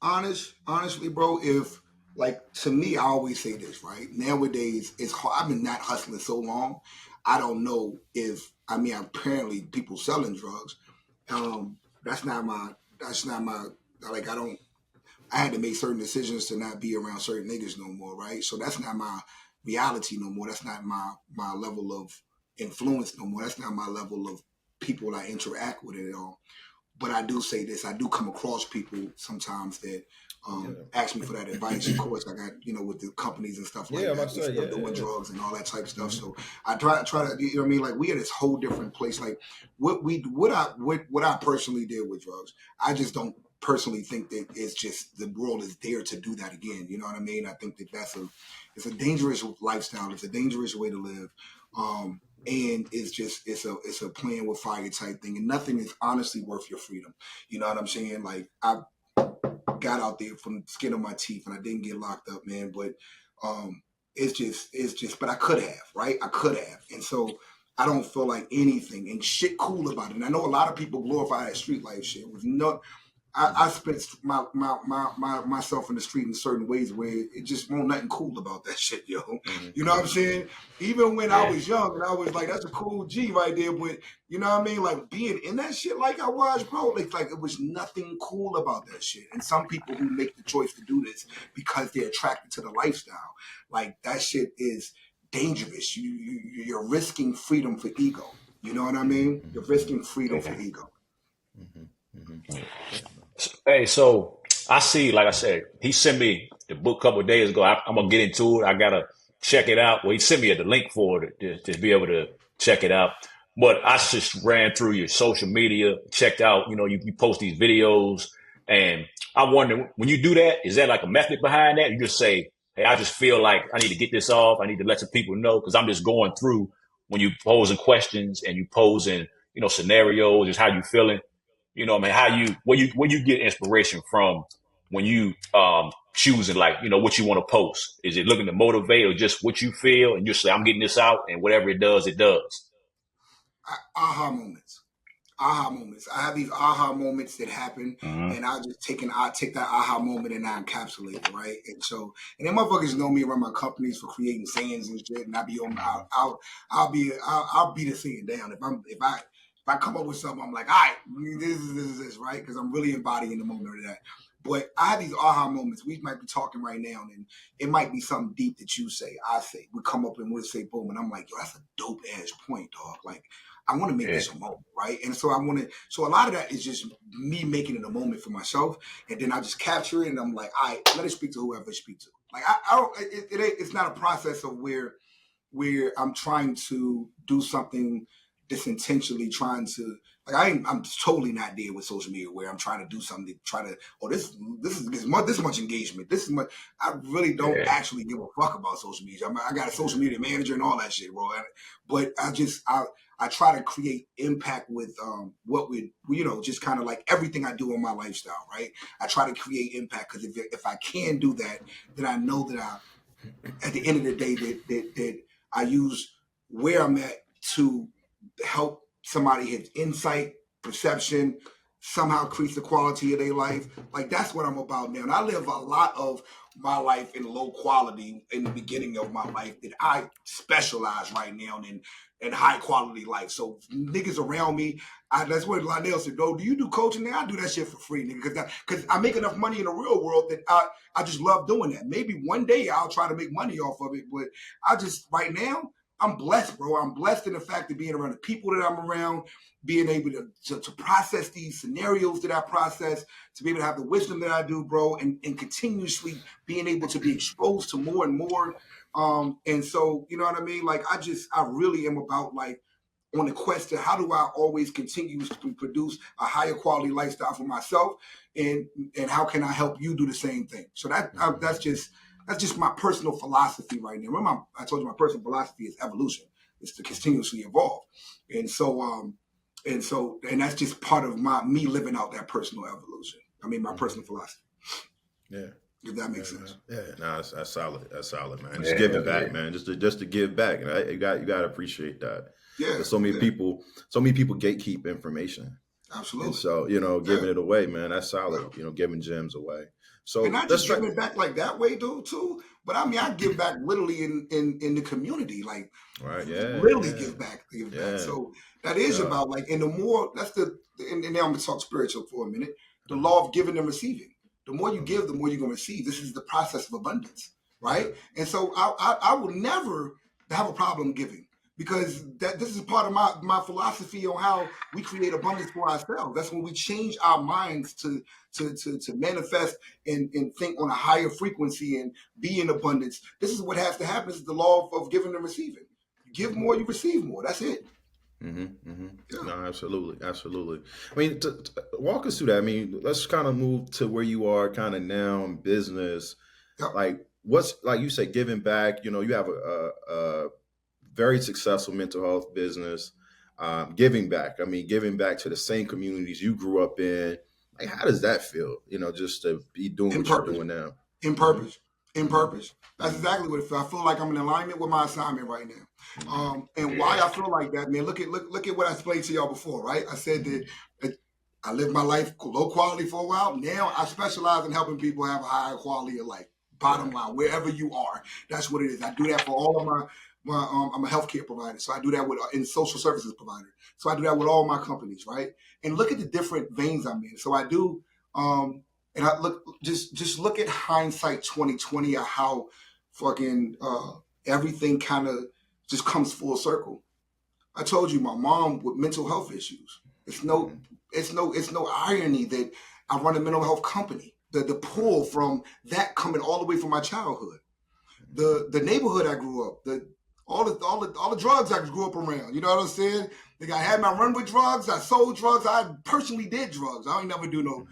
Honestly, bro, if like to me, I always say this, right? Nowadays, it's hard. I've been not hustling so long. I don't know apparently people selling drugs. That's not my like I had to make certain decisions to not be around certain niggas no more, right? So that's not my reality no more. That's not my level of influence no more. That's not my level of people I interact with at all. But I do say this, I do come across people sometimes that asked me for that advice. Of course, I got, with the companies and stuff like I'm that. about to say, Still doing drugs and all that type of stuff. So I try to, you know what I mean? Like we at this whole different place. Like what I personally did with drugs, I just don't personally think that it's just the world is there to do that again. You know what I mean? I think that it's a dangerous lifestyle. It's a dangerous way to live. And it's a playing with fire type thing, and nothing is honestly worth your freedom. You know what I'm saying? Like I got out there from the skin of my teeth, and I didn't get locked up, man. But it's just. But I could have, right? I could have, and so I don't feel like anything and shit cool about it. And I know a lot of people glorify that street life shit. It was not. I spent myself in the street in certain ways where it just won't nothing cool about that shit, yo. You know what I'm saying? Even when I was young and I was like, that's a cool G right there, but you know what I mean? Like being in that shit like I was, bro, like it was nothing cool about that shit. And some people who make the choice to do this because they're attracted to the lifestyle, like that shit is dangerous. You're risking freedom for ego. You know what I mean? You're risking freedom for ego. Hey, so I see, like I said, he sent me the book a couple of days ago. I'm gonna get into it. I gotta check it out. Well, he sent me the link for it to be able to check it out. But I just ran through your social media, checked out. You post these videos, and I wonder when you do that, is that like a method behind that? You just say, "Hey, I just feel like I need to get this off. I need to let some people know," because I'm just going through when you posing questions and you posing, scenarios, just how you feeling. Where you get inspiration from when you choosing like, what you want to post? Is it looking to motivate or just what you feel and you say, I'm getting this out and whatever it does, it does? Aha moments. I have these aha moments that happen, and I take that aha moment and I encapsulate it, right? And then motherfuckers know me around my companies for creating sayings and shit, and I'll be the saying down if I come up with something, I'm like, all right, this is right, because I'm really embodying the moment of that. But I have these aha moments. We might be talking right now, and it might be something deep that you say, I say. We come up and we'll say boom, and I'm like, yo, that's a dope ass point, dog. Like, I want to make this a moment, right? And so so a lot of that is just me making it a moment for myself, and then I just capture it, and I'm like, all right, let it speak to whoever it speak to. Like, it's not a process of where I'm trying to do something disintentionally trying to I'm totally not there with social media where I'm trying to do something to try to this is this much engagement. This is much. I really don't actually give a fuck about social media. I got a social media manager and all that shit, bro. But I try to create impact with what we just kind of like everything I do in my lifestyle, right? I try to create impact because if I can do that, then I know that at the end of the day that I use where I'm at to help somebody have insight, perception, somehow increase the quality of their life. Like that's what I'm about now. And I live a lot of my life in low quality in the beginning of my life that I specialize right now in high quality life. So niggas around me, that's what Lionel said, "Go, do you do coaching now?" I do that shit for free, nigga, because I make enough money in the real world that I just love doing that. Maybe one day I'll try to make money off of it, but right now, I'm blessed, bro. I'm blessed in the fact of being around the people that I'm around, being able to process these scenarios that I process, to be able to have the wisdom that I do, bro, and continuously being able to be exposed to more and more. And so, you know what I mean? Like, I really am about like on the quest to how do I always continue to produce a higher quality lifestyle for myself, and how can I help you do the same thing? So that's just my personal philosophy right now. Remember, I told you my personal philosophy is evolution. It's to continuously evolve. And so that's just part of me living out that personal evolution. I mean, my personal philosophy. Yeah. If that makes sense. Yeah, no, that's solid. That's solid, man. Just giving back, man. Just to give back. And you got to appreciate that. Yeah. So many people gatekeep information. Absolutely. And so, giving it away, man, that's solid. Giving gems away. So and not just giving it back like that way, dude, too. But I mean, I give back literally in the community, like give back. So that is about like, and the more and now I'm gonna talk spiritual for a minute. The law of giving and receiving. The more you give, the more you're gonna receive. This is the process of abundance, right? And so I will never have a problem giving. because this is part of my philosophy on how we create abundance for ourselves. That's when we change our minds to manifest and think on a higher frequency and be in abundance. This is what has to happen. This is the law of giving and receiving. You give more, you receive more. That's it. Yeah. No, absolutely, absolutely. I mean, walk us through that. I mean, let's kind of move to where you are kind of now in business. Yeah. Like, what's, like you said, giving back. You know, you have a very successful mental health business. Giving back. I mean, giving back to the same communities you grew up in. Like, how does that feel? You know, just to be doing what you're doing now. In purpose. In purpose. That's exactly what it feels. I feel like I'm in alignment with my assignment right now. And why I feel like that, man, look at what I explained to y'all before, right? I said that I lived my life low quality for a while. Now I specialize in helping people have a higher quality of life. Bottom line, wherever you are, that's what it is. I do that for all of my I'm a healthcare provider, so I do that with in social services provider. So I do that with all my companies, right? And look at the different veins I'm in. So I do, and I just look at hindsight 2020 of how fucking everything kind of just comes full circle. I told you my mom with mental health issues. It's no irony that I run a mental health company. The pull from that coming all the way from my childhood, the neighborhood I grew up, all the drugs I grew up around. You know what I'm saying? Like I had my run with drugs. I sold drugs. I personally did drugs. I ain't never do no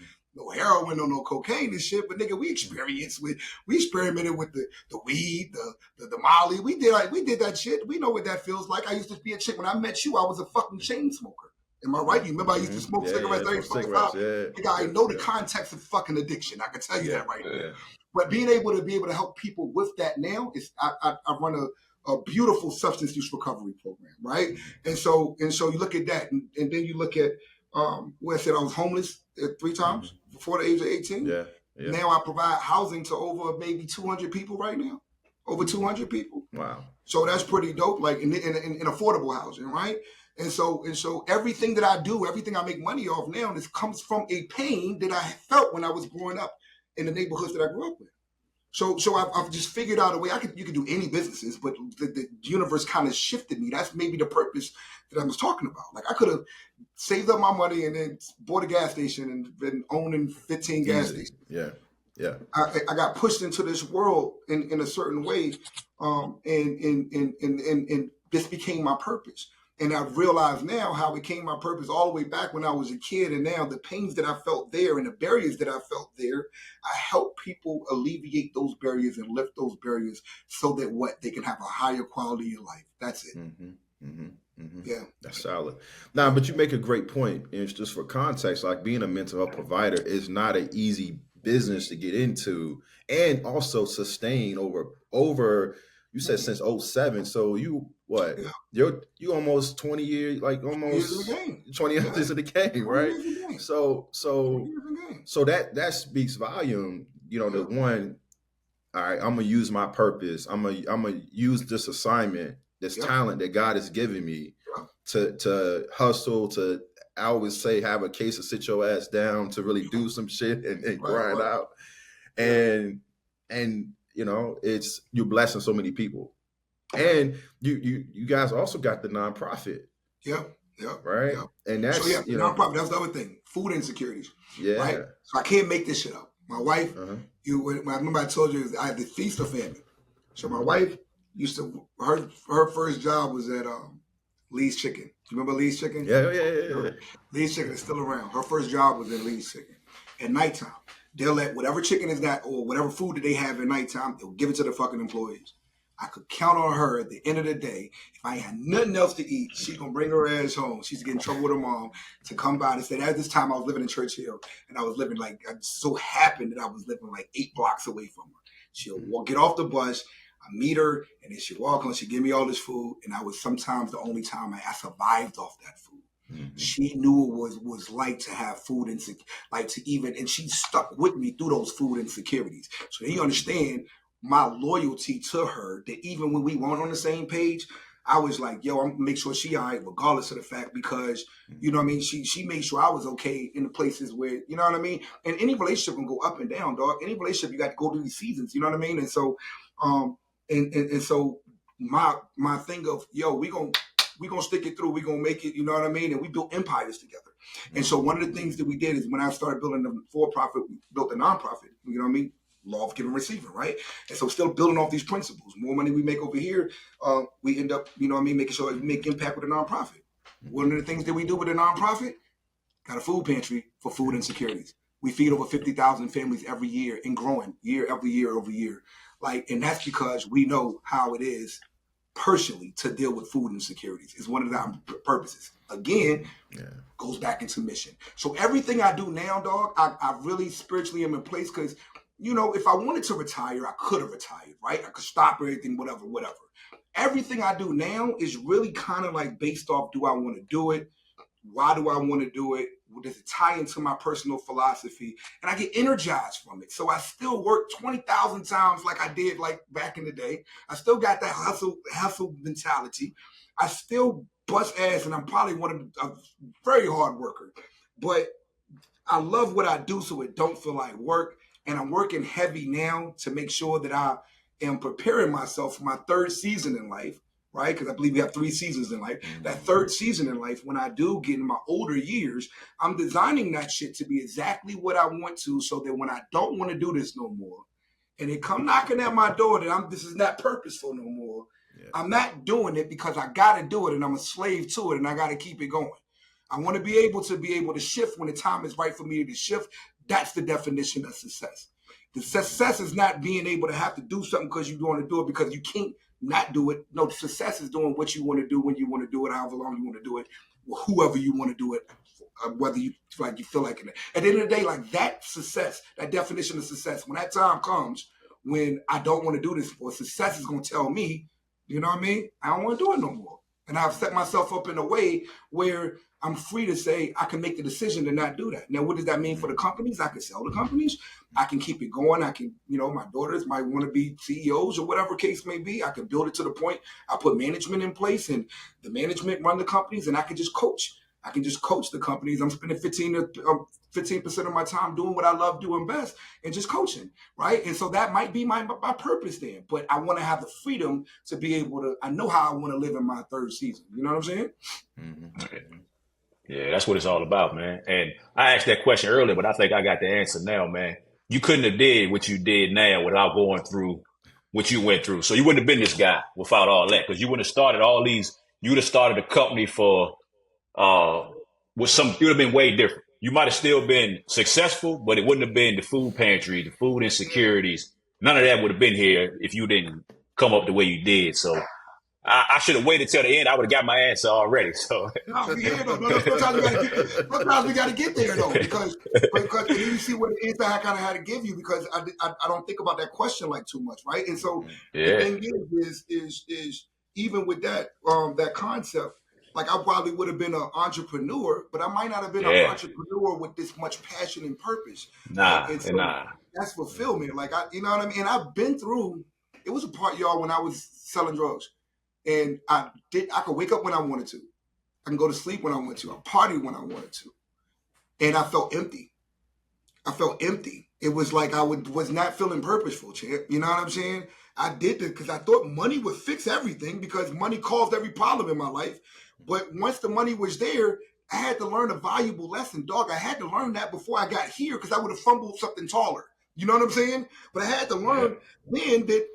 heroin or no cocaine and shit. But nigga, we experimented with the weed, the Molly. We did that shit. We know what that feels like. I used to be a chick. When I met you, I was a fucking chain smoker. Am I right? You remember I used to smoke cigarettes every fucking time? Nigga, I know the context of fucking addiction. I can tell you that right now. But being able to help people with that now is I run a beautiful substance use recovery program, right? And so you look at that, and then you look at where I said I was homeless 3 times before the age of 18. Yeah. Now I provide housing to over maybe 200 people right now, over 200 people. Wow. So that's pretty dope, like in affordable housing, right? And so everything that I do, everything I make money off now, this comes from a pain that I felt when I was growing up in the neighborhoods that I grew up with. So I've just figured out a way. You could do any businesses, but the universe kind of shifted me. That's maybe the purpose that I was talking about. Like I could have saved up my money and then bought a gas station and been owning 15 gas stations. Yeah. I got pushed into this world in a certain way, and this became my purpose. And I've realized now how it became my purpose all the way back when I was a kid. And now the pains that I felt there and the barriers that I felt there, I help people alleviate those barriers and lift those barriers so that they can have a higher quality of life. That's it. Yeah. That's solid. Now, but you make a great point. And it's just for context, like being a mental health provider is not an easy business to get into and also sustain over you said since 2007. So you what? Yeah. You almost 20 years, like almost 20 years of the game, right? So that speaks volume, you know, the one, all right, I'm gonna use my purpose. I'm gonna use this assignment, this talent that God has given me to hustle, to I always say have a case of sit your ass down, to really do some shit and grind out. And you know, it's you're blessing so many people. And you guys also got the nonprofit. Right? And that's the nonprofit, that's the other thing. Food insecurities. Right? So I can't make this shit up. My wife, I remember I told you I had the feast of famine. So my wife used to her first job was at Lee's Chicken. Do you remember Lee's Chicken? Yeah. Lee's Chicken is still around. Her first job was in Lee's Chicken. At nighttime, they'll let whatever chicken is that or whatever food that they have at nighttime, they'll give it to the fucking employees. I could count on her at the end of the day. If I ain't had nothing else to eat, she's going to bring her ass home. She's getting in trouble with her mom to come by and say, at this time I was living in Churchill and I was living I so happened that I was living 8 blocks away from her. She'll get off the bus. I meet her and then she'll walk on. She'll give me all this food. And I was sometimes the only time I survived off that food. She knew what it was like to have food and and she stuck with me through those food insecurities. So you understand my loyalty to her, that even when we weren't on the same page, I was like, yo, I'm gonna make sure she all right, regardless of the fact, because, you know what I mean, she made sure I was okay in the places where, you know what I mean? And any relationship can go up and down, dog. Any relationship, you got to go through these seasons, you know what I mean? And so, and so my thing of, yo, we gonna stick it through. We gonna make it. You know what I mean? And we built empires together. And so one of the things that we did is when I started building the for-profit, we built a nonprofit. You know what I mean? Law of giving and receiving, right? And so still building off these principles. More money we make over here, we end up, you know what I mean, making sure we make impact with a nonprofit. One of the things that we do with a nonprofit, got a food pantry for food insecurities. We feed over 50,000 families every year and growing year over year. And that's because we know how it is personally to deal with food insecurities. It's one of our purposes. Again, goes back into mission. So everything I do now, dog, I really spiritually am in place because, you know, if I wanted to retire, I could have retired, right? I could stop everything, whatever. Everything I do now is really kind of like based off, do I want to do it? Why do I want to do it? Does it tie into my personal philosophy? And I get energized from it. So I still work 20,000 times like I did like back in the day. I still got that hustle mentality. I still bust ass, and I'm probably a very hard worker. But I love what I do, so it don't feel like work. And I'm working heavy now to make sure that I am preparing myself for my third season in life, right? Because I believe we have 3 seasons in life. That third season in life, when I do get in my older years, I'm designing that shit to be exactly what I want to, so that when I don't want to do this no more, and it come knocking at my door that this is not purposeful no more, I'm not doing it because I got to do it, and I'm a slave to it, and I got to keep it going. I want to be able to shift when the time is right for me to shift. That's the definition of success. The success is not being able to have to do something because you want to do it because you can't not do it. No, success is doing what you want to do when you want to do it, however long you want to do it, or whoever you want to do it, whether you feel like it. At the end of the day, like that success, that definition of success, when that time comes, when I don't want to do this, or success is going to tell me, you know what I mean? I don't want to do it no more. And I've set myself up in a way where I'm free to say I can make the decision to not do that. Now, what does that mean for the companies? I can sell the companies. I can keep it going. I can, you know, my daughters might want to be CEOs or whatever case may be. I can build it to the point. I put management in place, and the management run the companies, and I can just coach. I can just coach the companies. I'm spending 15% of my time doing what I love doing best and just coaching, right? And so that might be my purpose then. But I want to have the freedom to be able to, I know how I want to live in my third season. You know what I'm saying? Mm-hmm. Yeah, that's what it's all about, man. And I asked that question earlier, but I think I got the answer now, man. You couldn't have did what you did now without going through what you went through. So you wouldn't have been this guy without all that, because you wouldn't have started all these. You would have started a company for with some. You would have been way different. You might have still been successful, but it wouldn't have been the food pantry, the food insecurities. None of that would have been here if you didn't come up the way you did. So I should have waited till the end. I would have got my answer already. So no, sometimes we got to get there though, because you see what the answer I kind of had to give you, because I don't think about that question like too much, right? And so the thing is even with that that concept, like I probably would have been an entrepreneur, but I might not have been an entrepreneur with this much passion and purpose. And so that's fulfillment. Like you know what I mean? And I've been through. It was a part, y'all, when I was selling drugs. And I could wake up when I wanted to. I can go to sleep when I wanted to. I party when I wanted to. And I felt empty. It was like I was not feeling purposeful, champ. You know what I'm saying? I did it because I thought money would fix everything, because money caused every problem in my life. But once the money was there, I had to learn a valuable lesson, dog. I had to learn that before I got here, because I would have fumbled something taller. You know what I'm saying? But I had to learn then that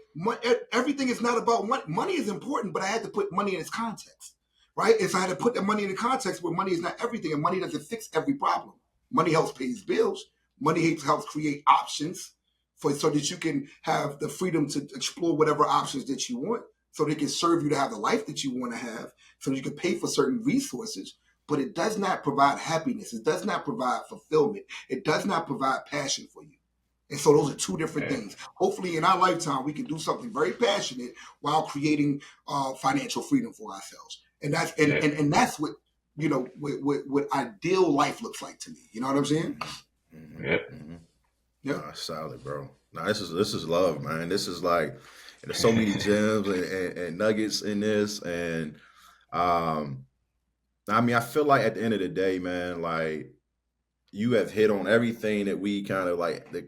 everything is not about money. Money is important, but I had to put money in its context, right? And so I had to put that money in the context where money is not everything, and money doesn't fix every problem. Money helps pay bills. Money helps create options so that you can have the freedom to explore whatever options that you want, so they can serve you to have the life that you want to have, so that you can pay for certain resources. But it does not provide happiness. It does not provide fulfillment. It does not provide passion for you. And so those are two different things. Hopefully in our lifetime, we can do something very passionate while creating financial freedom for ourselves. And that's and that's what, you know, what ideal life looks like to me. You know what I'm saying? Yeah, solid, bro. Now this is love, man. This is like, there's so many gems and nuggets in this. And I mean, I feel like at the end of the day, man, like, you have hit on everything that we kind of like, the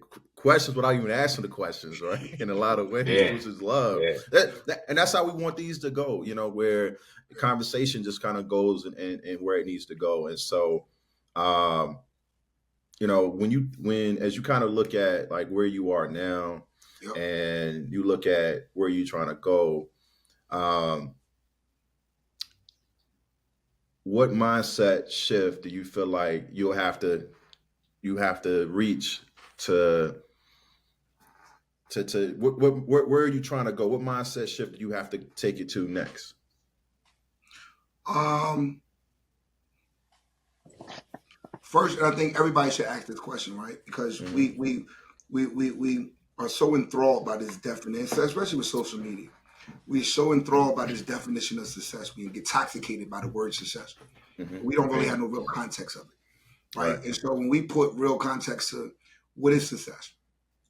questions without even asking the questions, right? In a lot of ways, Yeah, which is love. yeah, And that's how we want these to go, where the conversation just kind of goes and where it needs to go. And so, um, when as you kind of look at like where you are now Yep. and you look at where you're trying to go, um, what mindset shift do you feel like you have to reach to where are you trying to go? What mindset shift do you have to take it to next? First, and I think everybody should ask this question, right? Because we are so enthralled by this definition, especially with social media. We're so enthralled by this definition of success. We get intoxicated by the word success. We don't really have no real context of it, right? And so when we put real context to what is success,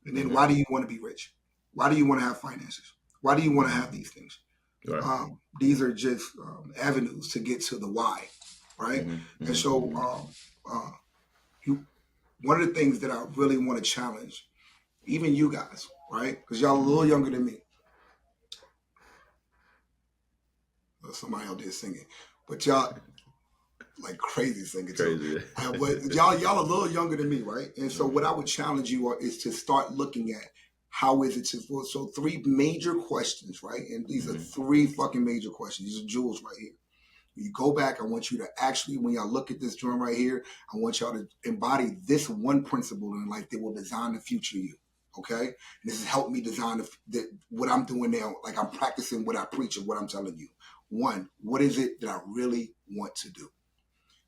and then why do you want to be rich? Why do you want to have finances? Why do you want to have these things? These are just avenues to get to the why, right? And so one of the things that I really want to challenge, even you guys, right? Because y'all a little younger than me. Somebody out there singing, but y'all like crazy singing too. But y'all a little younger than me, right? And so what I would challenge you is to start looking at how is it to, so 3 major questions, right? And these are 3 fucking major questions. These are jewels right here. When you go back, I want you to actually, when y'all look at this drum right here, I want y'all to embody this one principle in life that will design the future you. Okay? And this has helped me design what I'm doing now. Like I'm practicing what I preach and what I'm telling you. 1, what is it that I really want to do?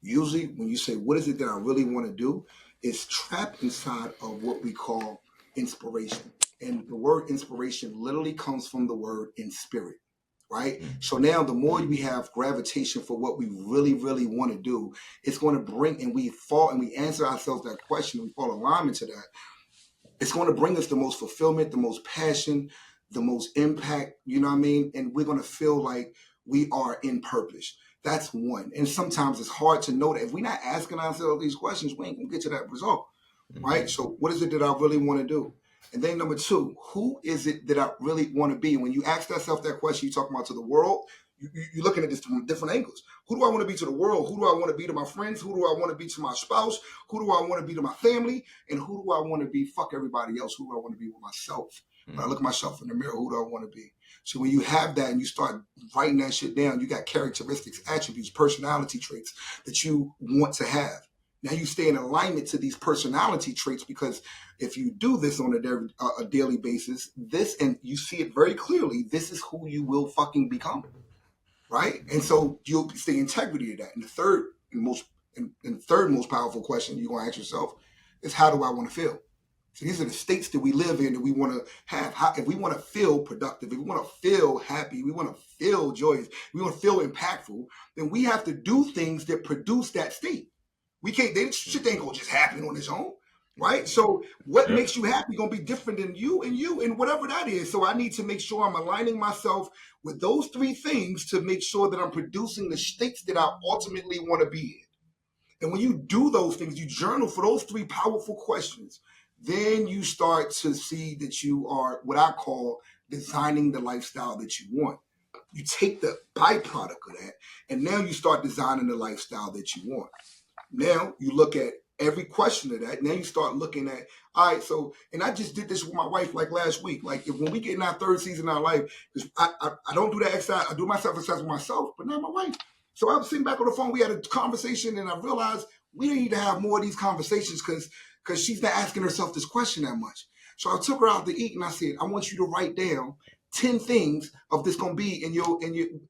Usually when you say, what is it that I really want to do? It's trapped inside of what we call inspiration. And the word inspiration literally comes from the word in spirit, right? So now the more we have gravitation for what we really, really want to do, it's going to bring, and we answer ourselves that question, we fall alignment to that. It's going to bring us the most fulfillment, the most passion, the most impact, you know what I mean? And we're going to feel like we are in purpose. That's 1. And sometimes it's hard to know that if we're not asking ourselves these questions, we ain't going to get to that result, right? So what is it that I really want to do? And then number 2, who is it that I really want to be? When you ask yourself that question, you're talking about to the world, you're looking at this from different angles. Who do I want to be to the world? Who do I want to be to my friends? Who do I want to be to my spouse? Who do I want to be to my family? And who do I want to be? Fuck everybody else. Who do I want to be with myself? When I look at myself in the mirror, who do I want to be? So when you have that and you start writing that shit down, you got characteristics, attributes, personality traits that you want to have. Now you stay in alignment to these personality traits, because if you do this on a daily basis, and you see it very clearly, this is who you will fucking become, right? And so you'll stay integrity to that. And the third most powerful question you're going to ask yourself is, how do I want to feel? So these are the states that we live in that we want to have. If we want to feel productive, if we want to feel happy, we want to feel joyous, we want to feel impactful, then we have to do things that produce that state. We can't, shit ain't gonna just happen on its own, right? So what makes you happy gonna be different than you and whatever that is. So I need to make sure I'm aligning myself with those 3 things to make sure that I'm producing the states that I ultimately want to be in. And when you do those things, you journal for those 3 powerful questions, then you start to see that you are what I call designing the lifestyle that you want. You take the byproduct of that, and now you start designing the lifestyle that you want. Now you look at every question of that. Now you start looking at, all right, so, and I just did this with my wife like last week. Like when we get in our 3rd season of our life, because I don't do that exercise, I do my self-assessment myself, but not my wife. So I was sitting back on the phone, we had a conversation, and I realized we need to have more of these conversations because she's not asking herself this question that much. So I took her out to eat, and I said, I want you to write down 10 things of this gonna be, and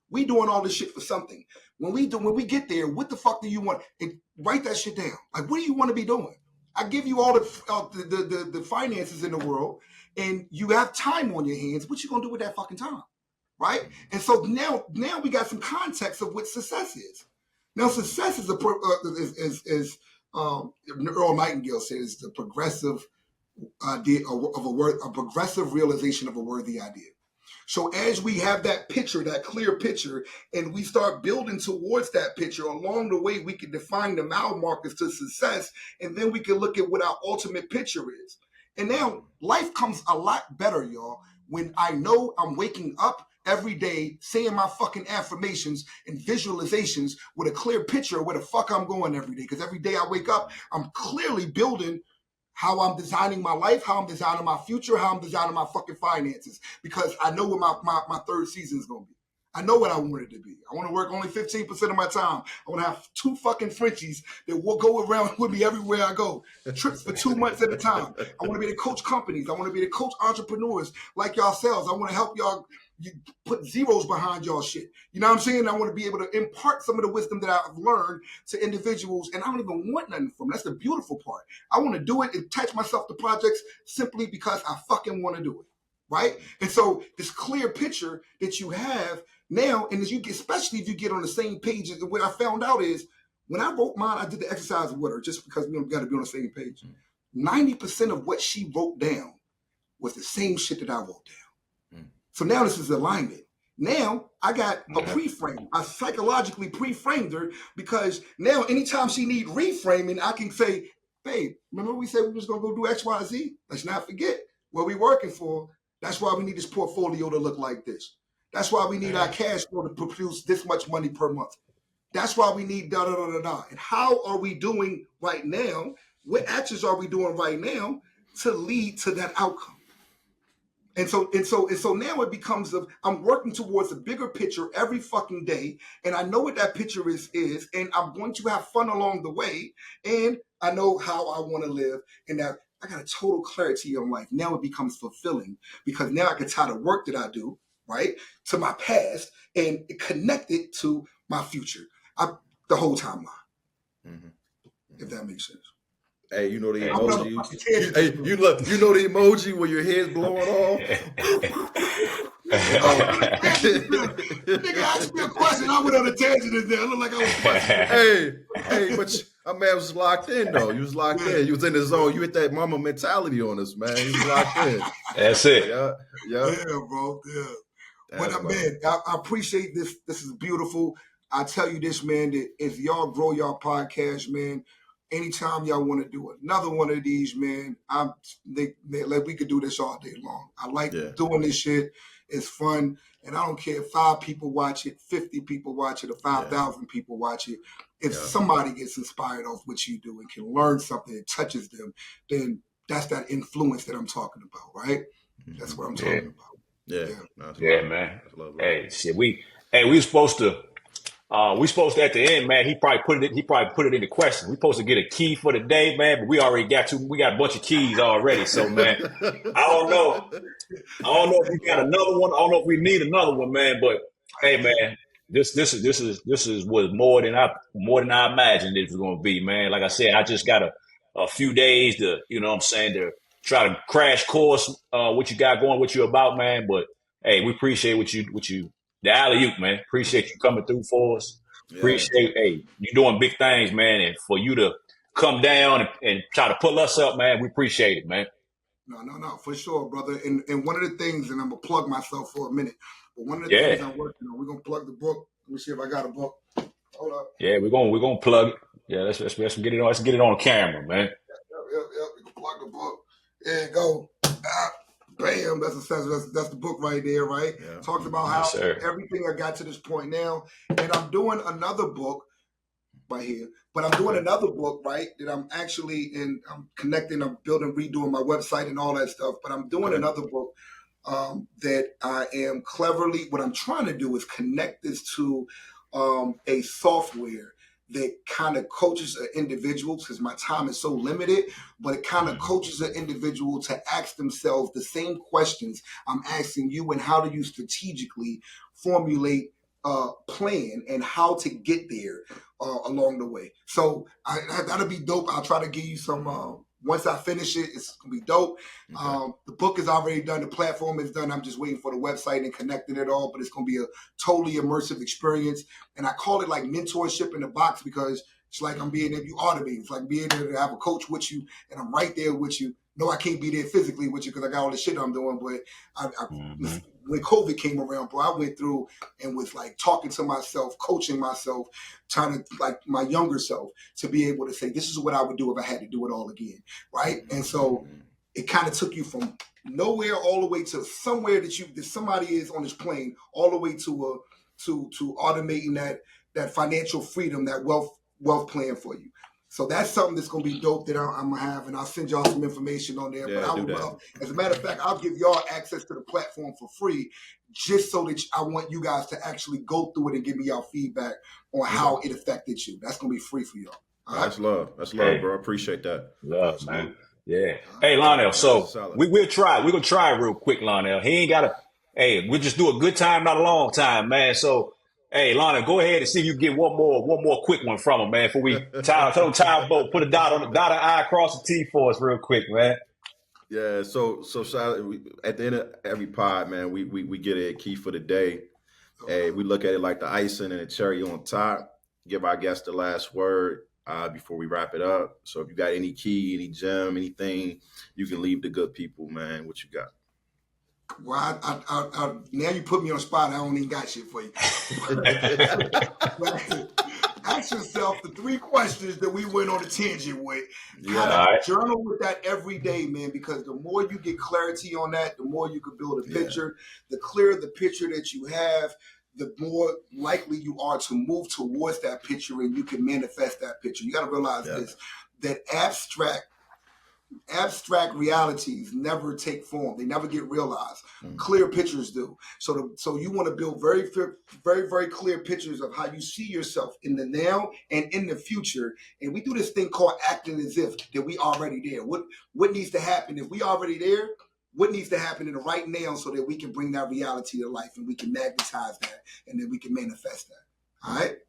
we doing all this shit for something. When we get there, what the fuck do you want? And write that shit down. Like, what do you want to be doing? I give you all the finances in the world, and you have time on your hands. What you gonna do with that fucking time, right? And so now we got some context of what success is. Now, success is Earl Nightingale says, the progressive idea of a progressive realization of a worthy idea. So as we have that picture, that clear picture, and we start building towards that picture, along the way, we can define the mile markers to success, and then we can look at what our ultimate picture is. And now life comes a lot better, y'all, when I know I'm waking up every day saying my fucking affirmations and visualizations with a clear picture of where the fuck I'm going every day. Because every day I wake up, I'm clearly building how I'm designing my life, how I'm designing my future, how I'm designing my fucking finances. Because I know what my third season is going to be. I know what I want it to be. I want to work only 15% of my time. I want to have 2 fucking Frenchies that will go around with me everywhere I go. Trips for 2 months at a time. I want to be able to coach companies. I want to be able to coach entrepreneurs like yourselves. I want to help y'all put zeros behind y'all shit. You know what I'm saying? I want to be able to impart some of the wisdom that I've learned to individuals, and I don't even want nothing from them. That's the beautiful part. I want to do it and attach myself to projects simply because I fucking want to do it. Right? And so this clear picture that you have now, and as you get, especially if you get on the same page, and what I found out is when I wrote mine, I did the exercise with her just because we got to be on the same page. 90% of what she wrote down was the same shit that I wrote down. So now this is alignment. Now I got a pre-frame. I psychologically pre-framed her because now anytime she need reframing, I can say, babe, remember we said we was going to go do X, Y, Z? Let's not forget what we working for. That's why we need this portfolio to look like this. That's why we need our cash flow to produce this much money per month. That's why we need da da da da da. And how are we doing right now? What actions are we doing right now to lead to that outcome? And so now it becomes I'm working towards a bigger picture every fucking day, and I know what that picture is, and I'm going to have fun along the way, and I know how I want to live, and that I got a total clarity on life. Now it becomes fulfilling because now I can tie the work that I do, right, to my past and connect it to my future. The whole timeline, if that makes sense. Hey, you know the emoji. Hey, you know the emoji where your head's blowing off. Nigga asked me a question. I went on a tangent in there. I look like I was questioning. Hey, but my man was locked in though. You was locked in. You was in the zone. You hit that mama mentality on us, man. You was locked in. That's it. Yeah, bro. Yeah. But man, I appreciate this. This is beautiful. I tell you this, man, that if y'all grow y'all podcast, man, anytime y'all want to do another one of these, man, like we could do this all day long. I like doing this shit. It's fun. And I don't care if 5 people watch it, 50 people watch it, or 5,000 people watch it. If somebody gets inspired off what you do and can learn something that touches them, then that's that influence that I'm talking about, right? That's what I'm talking about. Yeah, man. Hey, shit, we supposed to at the end, man. He probably put it in the question. We supposed to get a key for the day, man, but we already got a bunch of keys already. So, man, I don't know if we got another one. I don't know if we need another one, man. But hey, man, this is was more than I imagined it was going to be, man. Like I said, I just got a few days to, you know what I'm saying, to try to crash course what you got going, what you're about, man. But hey, we appreciate what you. The alley-oop, man. Appreciate you coming through for us. Appreciate, you doing big things, man. And for you to come down and try to pull us up, man, we appreciate it, man. No, for sure, brother. And one of the things, and I'm going to plug myself for a minute, but one of the things I'm working on, we're going to plug the book. Let me see if I got a book. Hold up. Yeah, we're gonna plug it. Yeah, let's get it on. Let's get it on camera, man. Yep. We can plug the book. There you go. Bam, that's the book right there, right? Yeah. Talks about how everything I got to this point now. And I'm doing another book right here. But I'm doing another book, right, that I'm actually I'm connecting, I'm building, redoing my website and all that stuff. But I'm doing another book that I am cleverly, what I'm trying to do is connect this to a software that kind of coaches an individual, because my time is so limited, but it kind of coaches an individual to ask themselves the same questions I'm asking you, and how do you strategically formulate a plan and how to get there along the way. So that'll be dope. I'll try to give you some, once I finish it, it's going to be dope. Okay. The book is already done. The platform is done. I'm just waiting for the website and connecting it all, but it's going to be a totally immersive experience. And I call it like mentorship in a box because it's like I'm being there. You ought to be. It's like being there to have a coach with you, and I'm right there with you. No, I can't be there physically with you because I got all the shit I'm doing, but when COVID came around, bro, I went through and was like talking to myself, coaching myself, trying to, like, my younger self to be able to say, this is what I would do if I had to do it all again, right? And so it kind of took you from nowhere all the way to somewhere that somebody is on this plane, all the way to automating that financial freedom, that wealth plan for you. So that's something that's going to be dope that I'm going to have, and I'll send y'all some information on there. Yeah, but I would love, as a matter of fact, I'll give y'all access to the platform for free, just so that I want you guys to actually go through it and give me y'all feedback on how it affected you. That's going to be free for y'all. All That's love. That's love, bro. Appreciate that. Love, man. Yeah. Hey, Lionel, so we'll try. We're going to try real quick, Lionel. He ain't got to, we'll just do a good time, not a long time, man. So, hey, Lionel, go ahead and see if you can get one more quick one from him, man, before we tell him boat, put a dot an I across the T for us real quick, man. Yeah, so at the end of every pod, man, we get a key for the day. Hey, we look at it like the icing and the cherry on top. Give our guest the last word before we wrap it up. So if you got any key, any gem, anything, you can leave the good people, man. What you got? Well, I now you put me on the spot. I don't even got shit for you. Ask yourself the 3 questions that we went on a tangent with. Journal with that every day, man, because the more you get clarity on that, the more you can build a picture. The clearer the picture that you have, the more likely you are to move towards that picture, and you can manifest that picture. You got to realize this, that abstract realities never take form. They never get realized. Clear pictures do. So you want to build very, very, very clear pictures of how you see yourself in the now and in the future. And we do this thing called acting as if that we already there. What needs to happen if we already there? What needs to happen in the right now so that we can bring that reality to life and we can magnetize that and then we can manifest that. All right?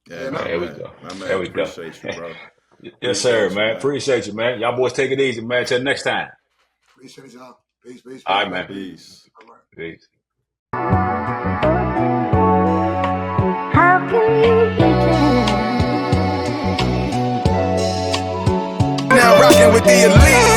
Yeah, there we go. There we go. Appreciate you, bro. Yes, sir, man. Appreciate you, man. Y'all boys take it easy, man. Till next time. Appreciate y'all. Peace. All right, man. Peace. All right. Peace. How can you pretend? Now rocking with the elite.